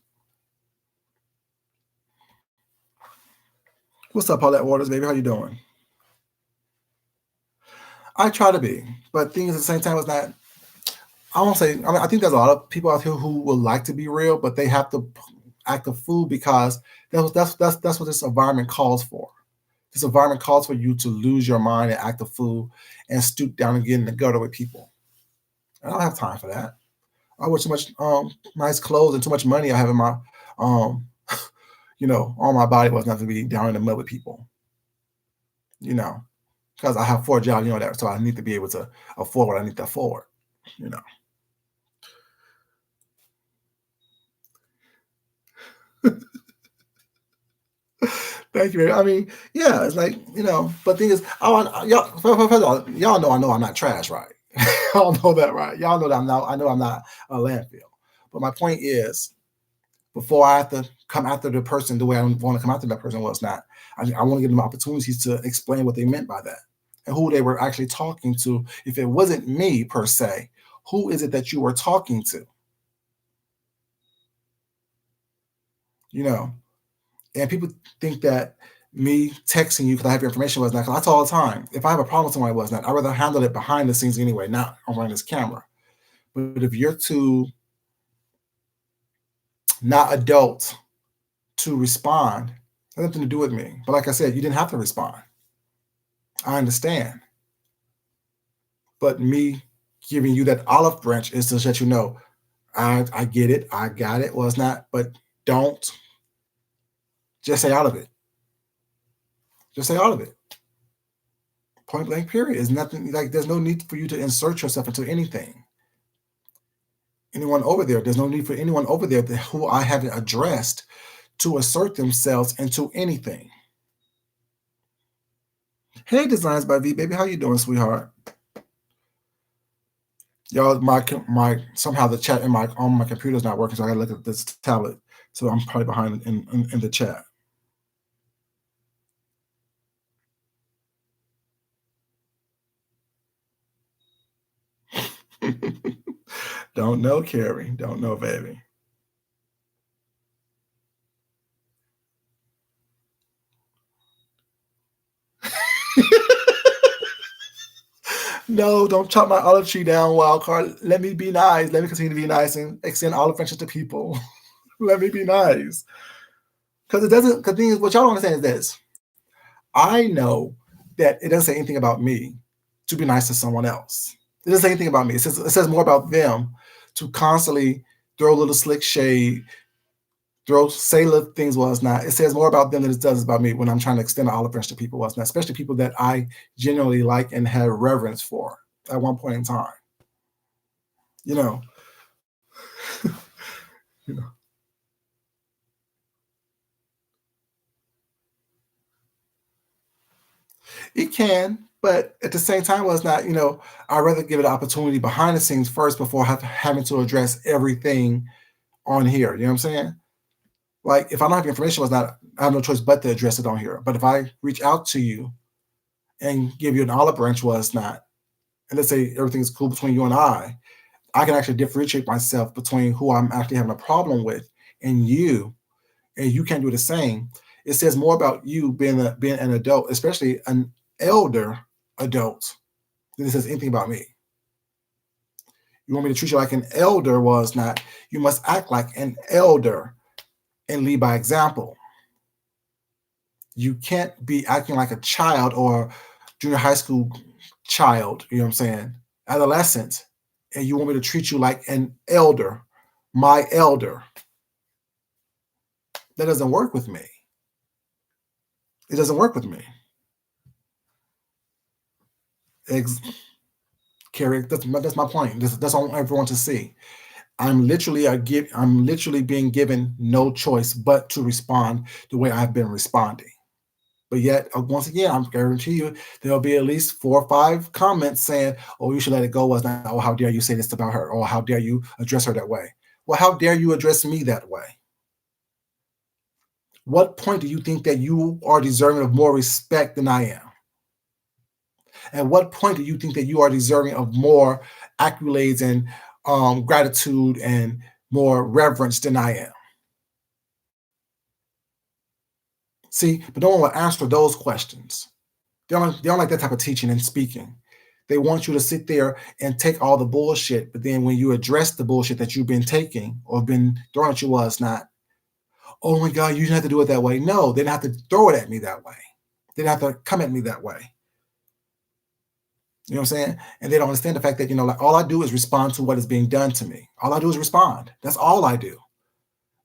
What's up, Paulette Waters, baby? How you doing? I try to be, but things at the same time it's not. I won't say. I mean, I think there's a lot of people out here who would like to be real, but they have to act a fool because that's what this environment calls for. This environment calls for you to lose your mind and act a fool and stoop down and get in the gutter with people. I don't have time for that. I wear too much nice clothes and too much money I have in my um on my body was not to be down in the mud with people. Because I have 4 jobs, that, so I need to be able to afford what I need to afford. You know. Thank you. I mean, yeah, it's like, but the thing is, y'all, first of all, y'all know I'm not trash, right? Y'all know that, right? Y'all know that I know I'm not a landfill. But my point is, before I have to come after the person the way I want to come after that person was not, I want to give them opportunities to explain what they meant by that and who they were actually talking to. If it wasn't me per se, who is it that you were talking to? And people think that me texting you because I have your information was not. Because I tell all the time, if I have a problem with somebody was not, I'd rather handle it behind the scenes anyway, not on this camera. But if you're too not adult to respond, has nothing to do with me. But like I said, you didn't have to respond. I understand. But me giving you that olive branch is to let you know, I get it, I got it. Well, it's not, but don't just say out of it. Just say out of it. Point blank, period. Is nothing like there's no need for you to insert yourself into anything. Anyone over there, there's no need for anyone over there who I haven't addressed to assert themselves into anything. Hey, Designs by V, baby, how you doing, sweetheart? Y'all, my somehow the chat in on my computer is not working, so I gotta look at this tablet. So I'm probably behind in the chat. Don't know, Carrie. Don't know, baby. No, don't chop my olive tree down, wild card. Let me be nice. Let me continue to be nice and extend olive friendship to people. Let me be nice. Because it doesn't, because the thing is, what y'all don't understand is this. I know that it doesn't say anything about me to be nice to someone else. It doesn't say anything about me. It says more about them to constantly throw a little slick shade, say little things was not. It says more about them than it does about me when I'm trying to extend an olive branch to people was not, especially people that I genuinely like and have reverence for at one point in time. You know, you know. It can, but at the same time, was not. I'd rather give it an opportunity behind the scenes first before having to address everything on here. You know what I'm saying? Like, if I don't have information, was not. I have no choice but to address it on here. But if I reach out to you and give you an olive branch, was not, and let's say everything's cool between you and I can actually differentiate myself between who I'm actually having a problem with and you can't do the same. It says more about you being an adult, especially an elder adult, than it says anything about me. You want me to treat you like an elder was not. You must act like an elder and lead by example. You can't be acting like a child or junior high school child, you know what I'm saying? Adolescent. And you want me to treat you like an elder, my elder. That doesn't work with me. It doesn't work with me. Carrie, that's my point. That's all everyone to see. I'm literally being given no choice but to respond the way I've been responding. But yet, once again, I'm guarantee you there'll be at least 4 or 5 comments saying, "Oh, you should let it go." Was not, "Oh, how dare you say this about her?" Or, "How dare you address her that way?" Well, how dare you address me that way? What point do you think that you are deserving of more respect than I am? At what point do you think that you are deserving of more accolades and gratitude and more reverence than I am? See, but no one will answer those questions. They don't like that type of teaching and speaking. They want you to sit there and take all the bullshit, but then when you address the bullshit that you've been taking or been throwing at you, was not, "Oh my God, you didn't have to do it that way." No, they didn't have to throw it at me that way. They didn't have to come at me that way. You know what I'm saying? And they don't understand the fact that, like, all I do is respond to what is being done to me. All I do is respond. That's all I do.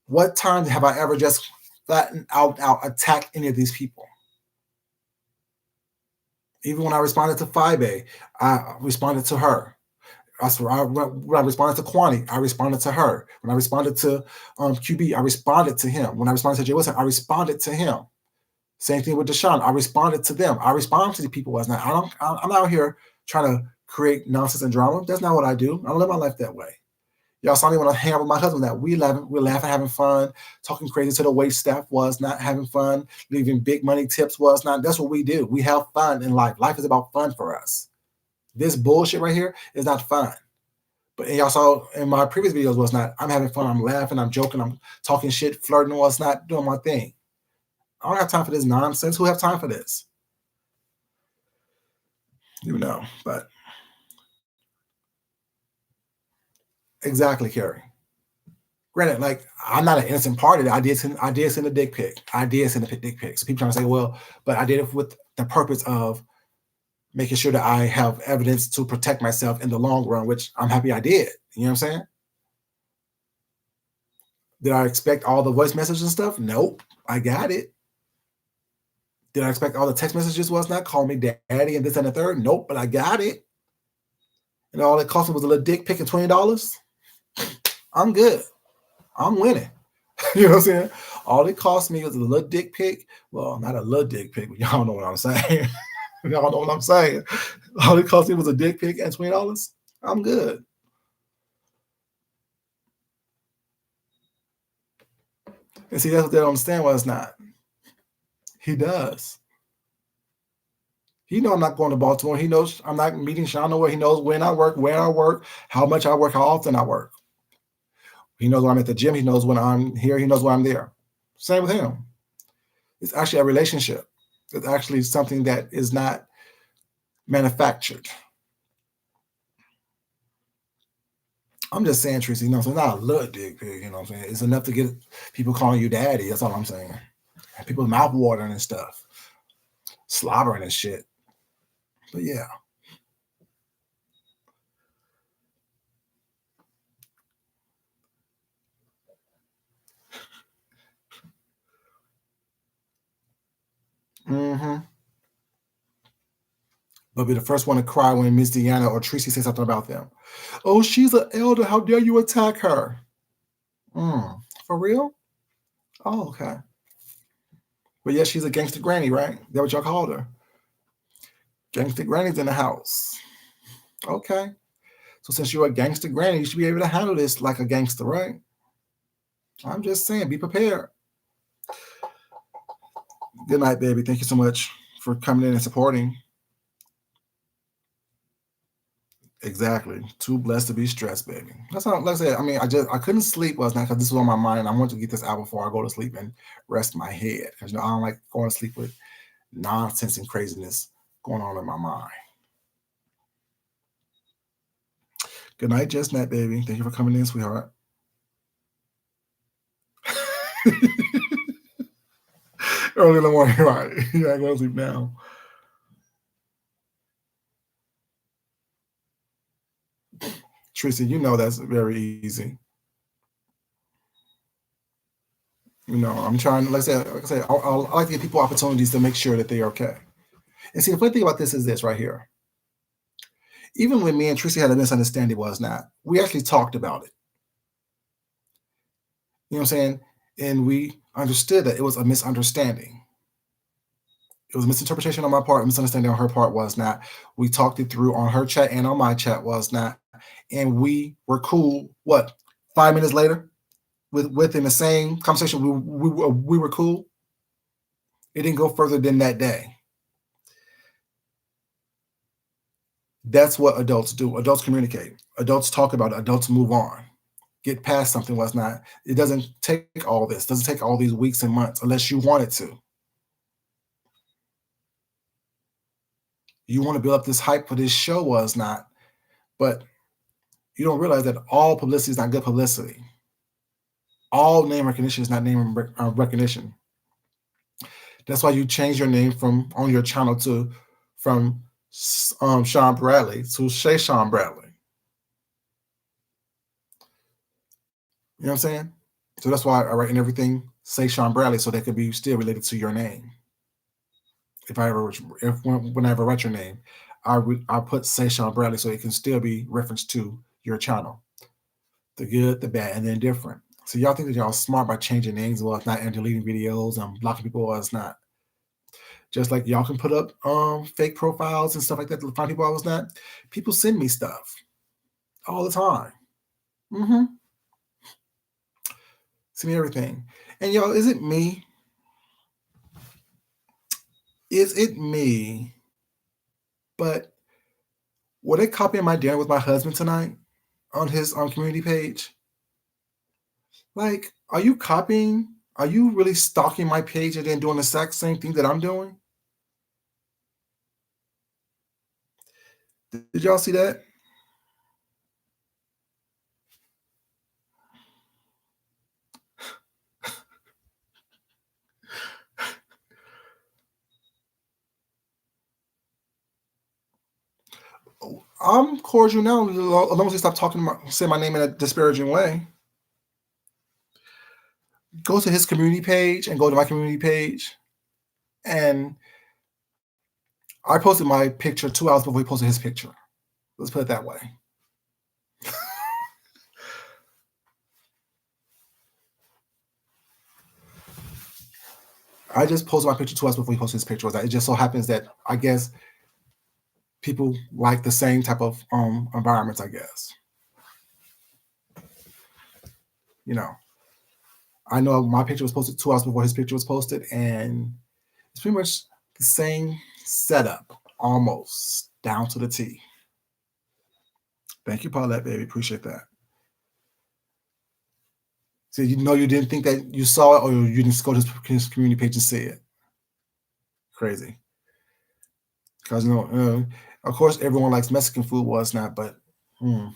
What time have I ever just flattened out attacked any of these people? Even when I responded to Fibe, I responded to her. When I responded to Kwani, I responded to her. When I responded to QB, I responded to him. When I responded to Jay Wilson, I responded to him. Same thing with Deshaun. I responded to them. I respond to the people. I'm out here trying to create nonsense and drama. That's not what I do. I don't live my life that way. Y'all saw me when I hang out with my husband. That we're laughing, having fun, talking crazy to the wait staff, was not having fun, leaving big money tips, was not. That's what we do. We have fun in life. Life is about fun for us. This bullshit right here is not fun. But y'all saw in my previous videos, was not. I'm having fun. I'm laughing. I'm joking. I'm talking shit, flirting. Was not doing my thing. I don't have time for this nonsense. Who have time for this? But exactly, Carrie. Granted, like, I'm not an innocent party. I did send a dick pic. I did send a dick pic. So people trying to say, well, but I did it with the purpose of making sure that I have evidence to protect myself in the long run, which I'm happy I did. You know what I'm saying? Did I expect all the voice messages and stuff? Nope. I got it. Did I expect all the text messages? Was not call me daddy and this and the third? Nope, but I got it. And all it cost me was a little dick pic and $20. I'm good. I'm winning. You know what I'm saying? All it cost me was a little dick pic. Well, not a little dick pic, but y'all know what I'm saying. Y'all know what I'm saying. All it cost me was a dick pic and $20. I'm good. And see, that's what they don't understand. Why it's not. He does. He knows I'm not going to Baltimore. He knows I'm not meeting Sean nowhere. He knows when I work, where I work, how much I work, how often I work. He knows when I'm at the gym. He knows when I'm here. He knows when I'm there. Same with him. It's actually a relationship. It's actually something that is not manufactured. I'm just saying, Tracy, so it's not a little dick pic, you know what I'm saying? It's enough to get people calling you daddy. That's all I'm saying. People mouth watering and stuff, slobbering and shit. But yeah. Mm-hmm. But be the first one to cry when Miss Deanna or Tracy say something about them. Oh, she's an elder. How dare you attack her? Mm. For real? Oh, okay. But yeah, she's a gangster granny, right? That what y'all called her? Gangster granny's in the house. Okay. So since you're a gangster granny, you should be able to handle this like a gangster, right? I'm just saying, be prepared. Good night, baby. Thank you so much for coming in and supporting. Exactly. Too blessed to be stressed, baby. That's not, like I said, I mean, I couldn't sleep last night because this was on my mind. I wanted to get this out before I go to sleep and rest my head. Because I don't like going to sleep with nonsense and craziness going on in my mind. Good night, Just Net, baby. Thank you for coming in, sweetheart. Early in the morning, right? Yeah, I go to sleep now. Tracy, you know that's very easy. I'm trying. I like to give people opportunities to make sure that they're okay. And see, the funny thing about this is this right here. Even when me and Tracy had a misunderstanding, was not. We actually talked about it. You know what I'm saying? And we understood that it was a misunderstanding. It was a misinterpretation on my part, a misunderstanding on her part was not. We talked it through on her chat and on my chat was not. And we were cool. What? 5 minutes later, within the same conversation, we were cool. It didn't go further than that day. That's what adults do. Adults communicate. Adults talk about it. Adults move on. Get past something was not. It doesn't take all this. It doesn't take all these weeks and months unless you want it to. You want to build up this hype for this show was not, but you don't realize that all publicity is not good publicity. All name recognition is not name recognition. That's why you change your name from on your channel to from Sean Bradley to Shay Sean Bradley. You know what I'm saying? So that's why I write in everything say Sean Bradley so that could be still related to your name. If I ever if when I ever write your name, I put say Sean Bradley so it can still be referenced to your channel. The good, the bad, and the indifferent. So y'all think that y'all smart by changing names, well, it's not, and deleting videos and blocking people, well, it's not. Just like y'all can put up fake profiles and stuff like that to find people I was not. People send me stuff all the time. Mm-hmm. Send me everything. And y'all, is it me? Is it me? But were they copying my dinner with my husband tonight on his community page? Like, are you copying? Are you really stalking my page and then doing the exact same thing that I'm doing? Did y'all see that? I'm cordial now. As long as they stop say my name in a disparaging way. Go to his community page and go to my community page. And I posted my picture 2 hours before he posted his picture. Let's put it that way. I just posted my picture 2 hours before he posted his picture. It just so happens that I guess people like the same type of environments, I guess. I know my picture was posted 2 hours before his picture was posted, and it's pretty much the same setup, almost down to the T. Thank you, Paulette, baby. Appreciate that. So you didn't think that you saw it, or you didn't go to his community page and see it. Crazy. Because of course, everyone likes Mexican food. Was not, but it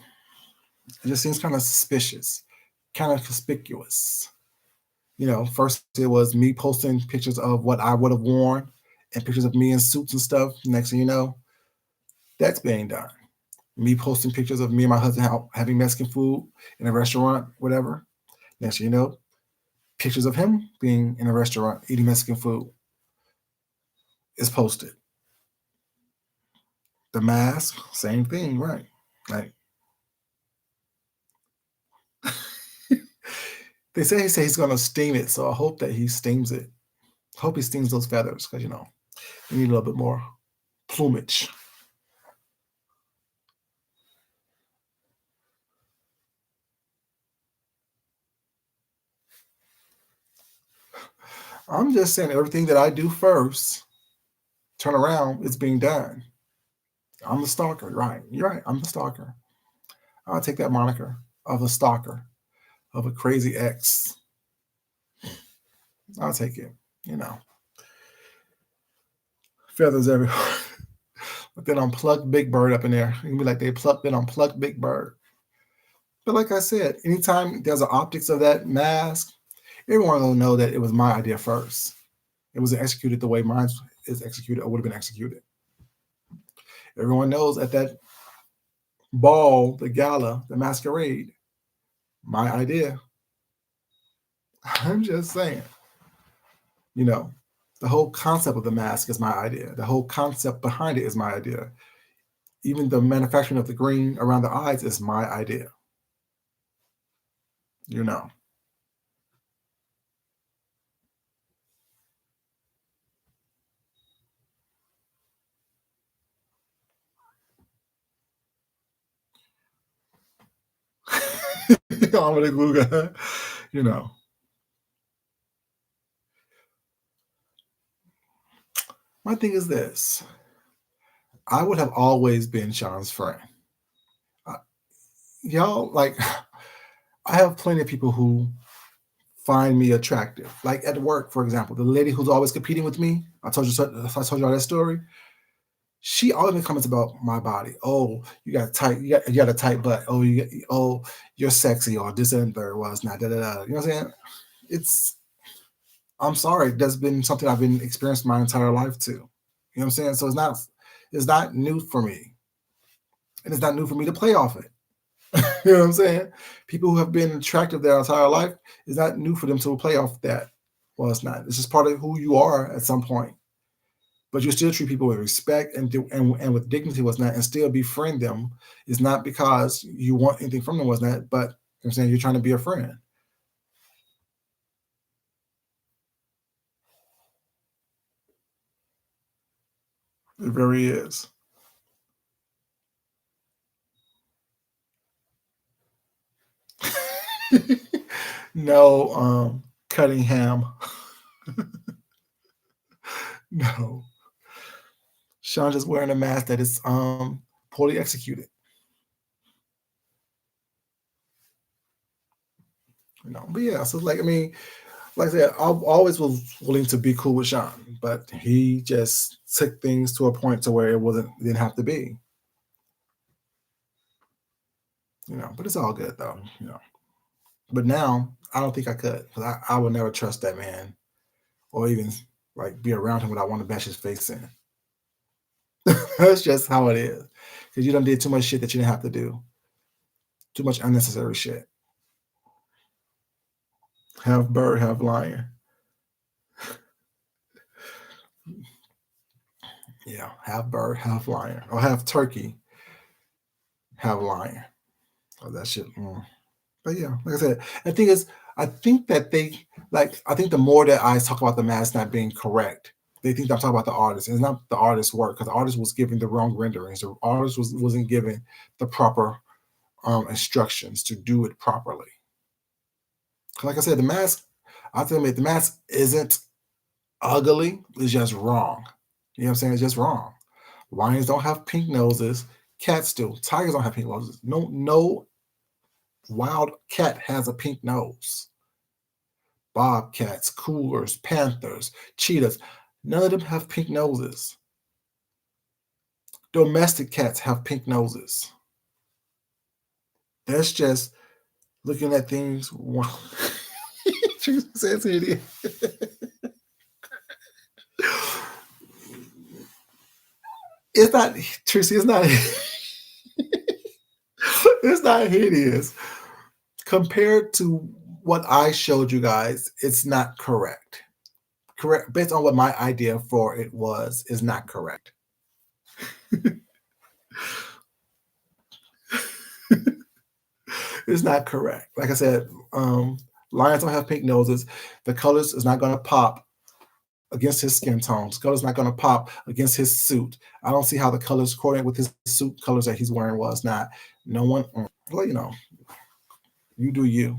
just seems kind of suspicious, kind of conspicuous. First it was me posting pictures of what I would have worn and pictures of me in suits and stuff. Next thing you know, that's being done. Me posting pictures of me and my husband having Mexican food in a restaurant, whatever. Next thing you know, pictures of him being in a restaurant eating Mexican food. is posted. The mask, same thing, right? Like they say he's gonna steam it, so I hope that he steams it. Hope he steams those feathers because you need a little bit more plumage. I'm just saying everything that I do first, turn around, it's being done. I'm the stalker, right? You're right. I'm the stalker. I'll take that moniker of a stalker, of a crazy ex. I'll take it. You know, feathers everywhere. But then unplugged Big Bird up in there. You can be like, they plucked it, unplugged Big Bird. But like I said, anytime there's an optics of that mask, everyone will know that it was my idea first. It wasn't executed the way mine is executed or would have been executed. Everyone knows at that ball, the gala, the masquerade, my idea. I'm just saying, you know, the whole concept of the mask is my idea. The whole concept behind it is my idea. Even the manufacturing of the green around the eyes is my idea. You know. I'm gonna glue gun. You know. My thing is this. I would have always been Sean's friend. Uh, y'all, like, I have plenty of people who find me attractive. Like at work, for example, the lady who's always competing with me. I told you all that story. She always makes comments about my body. Oh, you got a tight butt. Oh, you're sexy, or this and third. Well, it's not. Da, da, da. You know what I'm saying? It's. I'm sorry. That's been something I've been experiencing my entire life too. You know what I'm saying? So it's not new for me, and it's not new for me to play off it. You know what I'm saying? People who have been attractive their entire life, it's not new for them to play off that. Well, it's not. It's just part of who you are at some point. But you still treat people with respect and with dignity, was not, and still befriend them. It's not because you want anything from them, was not, but you know what I'm saying, you're trying to be a friend. It very is. No, Cuttingham. No. Sean just wearing a mask that is poorly executed. But yeah, so like I mean, like I said, I always was willing to be cool with Sean, but he just took things to a point to where it didn't have to be. But it's all good though. But now I don't think I could, because I would never trust that man or even like be around him without wanting to bash his face in. That's just how it is. Because you done did too much shit that you didn't have to do. Too much unnecessary shit. Half bird, half lion. Yeah, half bird, half lion. Or half turkey, half lion. Oh, that shit. But yeah, like I said, the thing is, I think that I think the more that I talk about the mask not being correct, they think that I'm talking about the artist. And it's not the artist's work, because the artist was giving the wrong renderings. The artist wasn't given the proper instructions to do it properly. Like I said, I have to admit, the mask isn't ugly. It's just wrong. You know what I'm saying? It's just wrong. Lions don't have pink noses. Cats do. Tigers don't have pink noses. No wild cat has a pink nose. Bobcats, cougars, panthers, cheetahs, none of them have pink noses. Domestic cats have pink noses. That's just looking at things. She says it. It's not, Tracy, it's not. It's not hideous. Compared to what I showed you guys, it's not correct. correct based on what my idea for it was is not correct. It's not correct. Like I said, lions don't have pink noses. The colors is not going to pop against his skin tones. Color's not going to pop against his suit. I don't see how the colors coordinate with his suit colors that he's wearing was not. No one, well, you do you.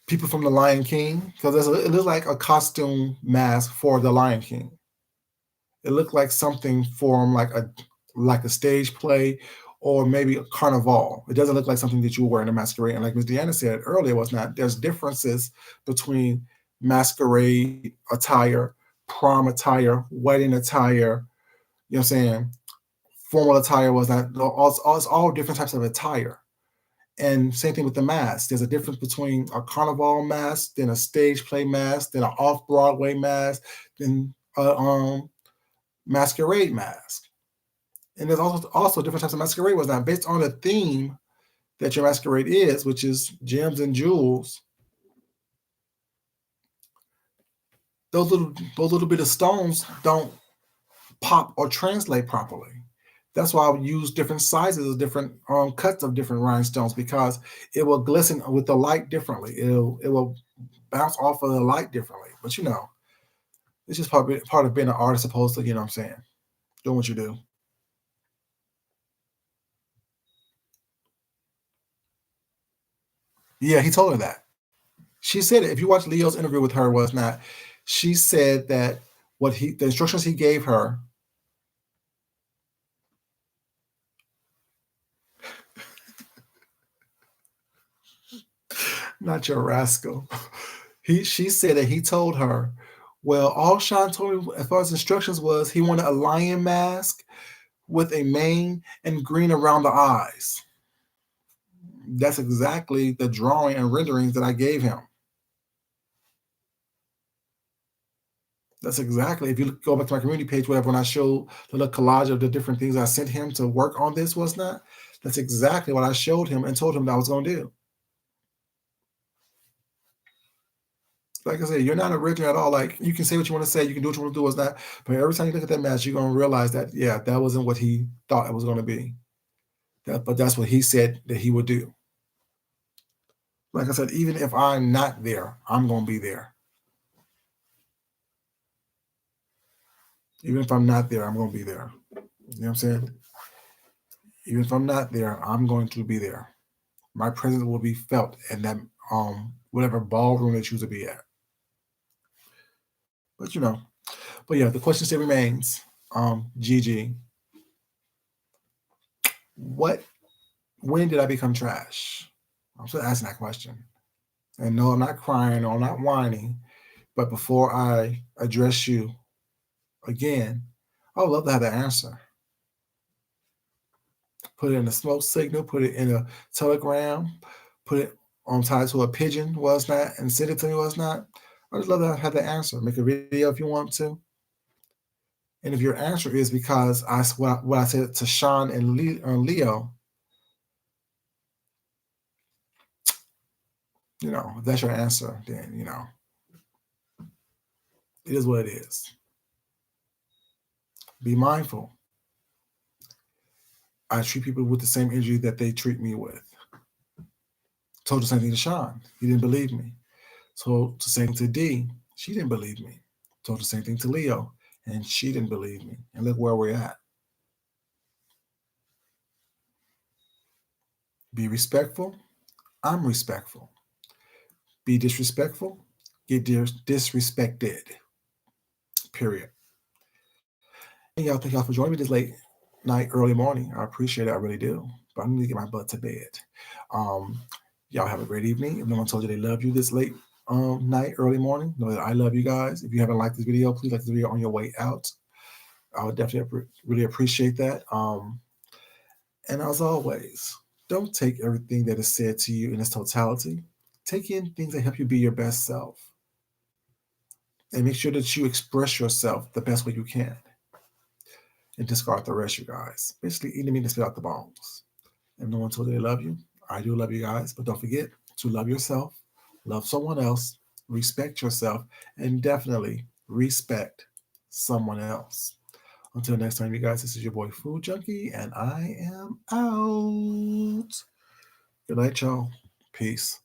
People from the Lion King, because it looks like a costume mask for the Lion King. It looked like something from like a stage play or maybe a carnival. It doesn't look like something that you would wear in a masquerade. And like Ms. Deanna said earlier, was not there's differences between masquerade attire, prom attire, wedding attire, you know what I'm saying? Formal attire was not it's all different types of attire. And same thing with the mask. There's a difference between a carnival mask, then a stage play mask, then an off-Broadway mask, then a masquerade mask. And there's also different types of masquerade was not based on the theme that your masquerade is, which is gems and jewels. Those little bit of stones don't pop or translate properly. That's why I would use different sizes of different cuts of different rhinestones because it will glisten with the light differently. It will bounce off of the light differently. But it's just part of being an artist, opposed to what I'm saying, doing what you do. Yeah, he told her that. She said it. If you watch Leo's interview with her, was not. She said that the instructions he gave her. Not your rascal. She said that he told her, well, all Sean told me as far as instructions was he wanted a lion mask with a mane and green around the eyes. That's exactly the drawing and renderings that I gave him. That's exactly, if you go back to my community page, whatever, when I showed the little collage of the different things I sent him to work on this was not, that's exactly what I showed him and told him that I was going to do. Like I said, you're not original at all. Like, you can say what you want to say, you can do what you want to do, was not, but every time you look at that match, you're going to realize that, yeah, that wasn't what he thought it was going to be. But that's what he said that he would do. Like I said, even if I'm not there, I'm going to be there. Even if I'm not there, I'm going to be there. You know what I'm saying? Even if I'm not there, I'm going to be there. My presence will be felt in that whatever ballroom they choose to be at. But but yeah, the question still remains, Gigi, what when did I become trash? I'm still asking that question. And no, I'm not crying or I'm not whining. But before I address you again, I would love to have the answer. Put it in a smoke signal, put it in a telegram, put it on tied to a pigeon, was not, and send it to me, was not. I just love to have the answer. Make a video if you want to. And if your answer is because what I said to Sean and Leo, if that's your answer, then it is what it is. Be mindful. I treat people with the same energy that they treat me with. Told the same thing to Sean. He didn't believe me. Told the same thing to D. She didn't believe me. Told the same thing to Leo, and she didn't believe me. And look where we're at. Be respectful. I'm respectful. Be disrespectful. Get disrespected. Period. And y'all, thank y'all for joining me this late night, early morning. I appreciate it. I really do. But I need to get my butt to bed. Y'all have a great evening. If no one told you they love you this late night, early morning, know that I love you guys. If you haven't liked this video, please like this video on your way out. I would definitely really appreciate that. And as always, don't take everything that is said to you in its totality. Take in things that help you be your best self. And make sure that you express yourself the best way you can. And discard the rest, you guys. Basically, eat the meat and spit out the bones. If no one told you they love you, I do love you guys. But don't forget, to love yourself, love someone else, respect yourself, and definitely respect someone else. Until next time, you guys, this is your boy Food Junkie, and I am out. Good night, y'all. Peace.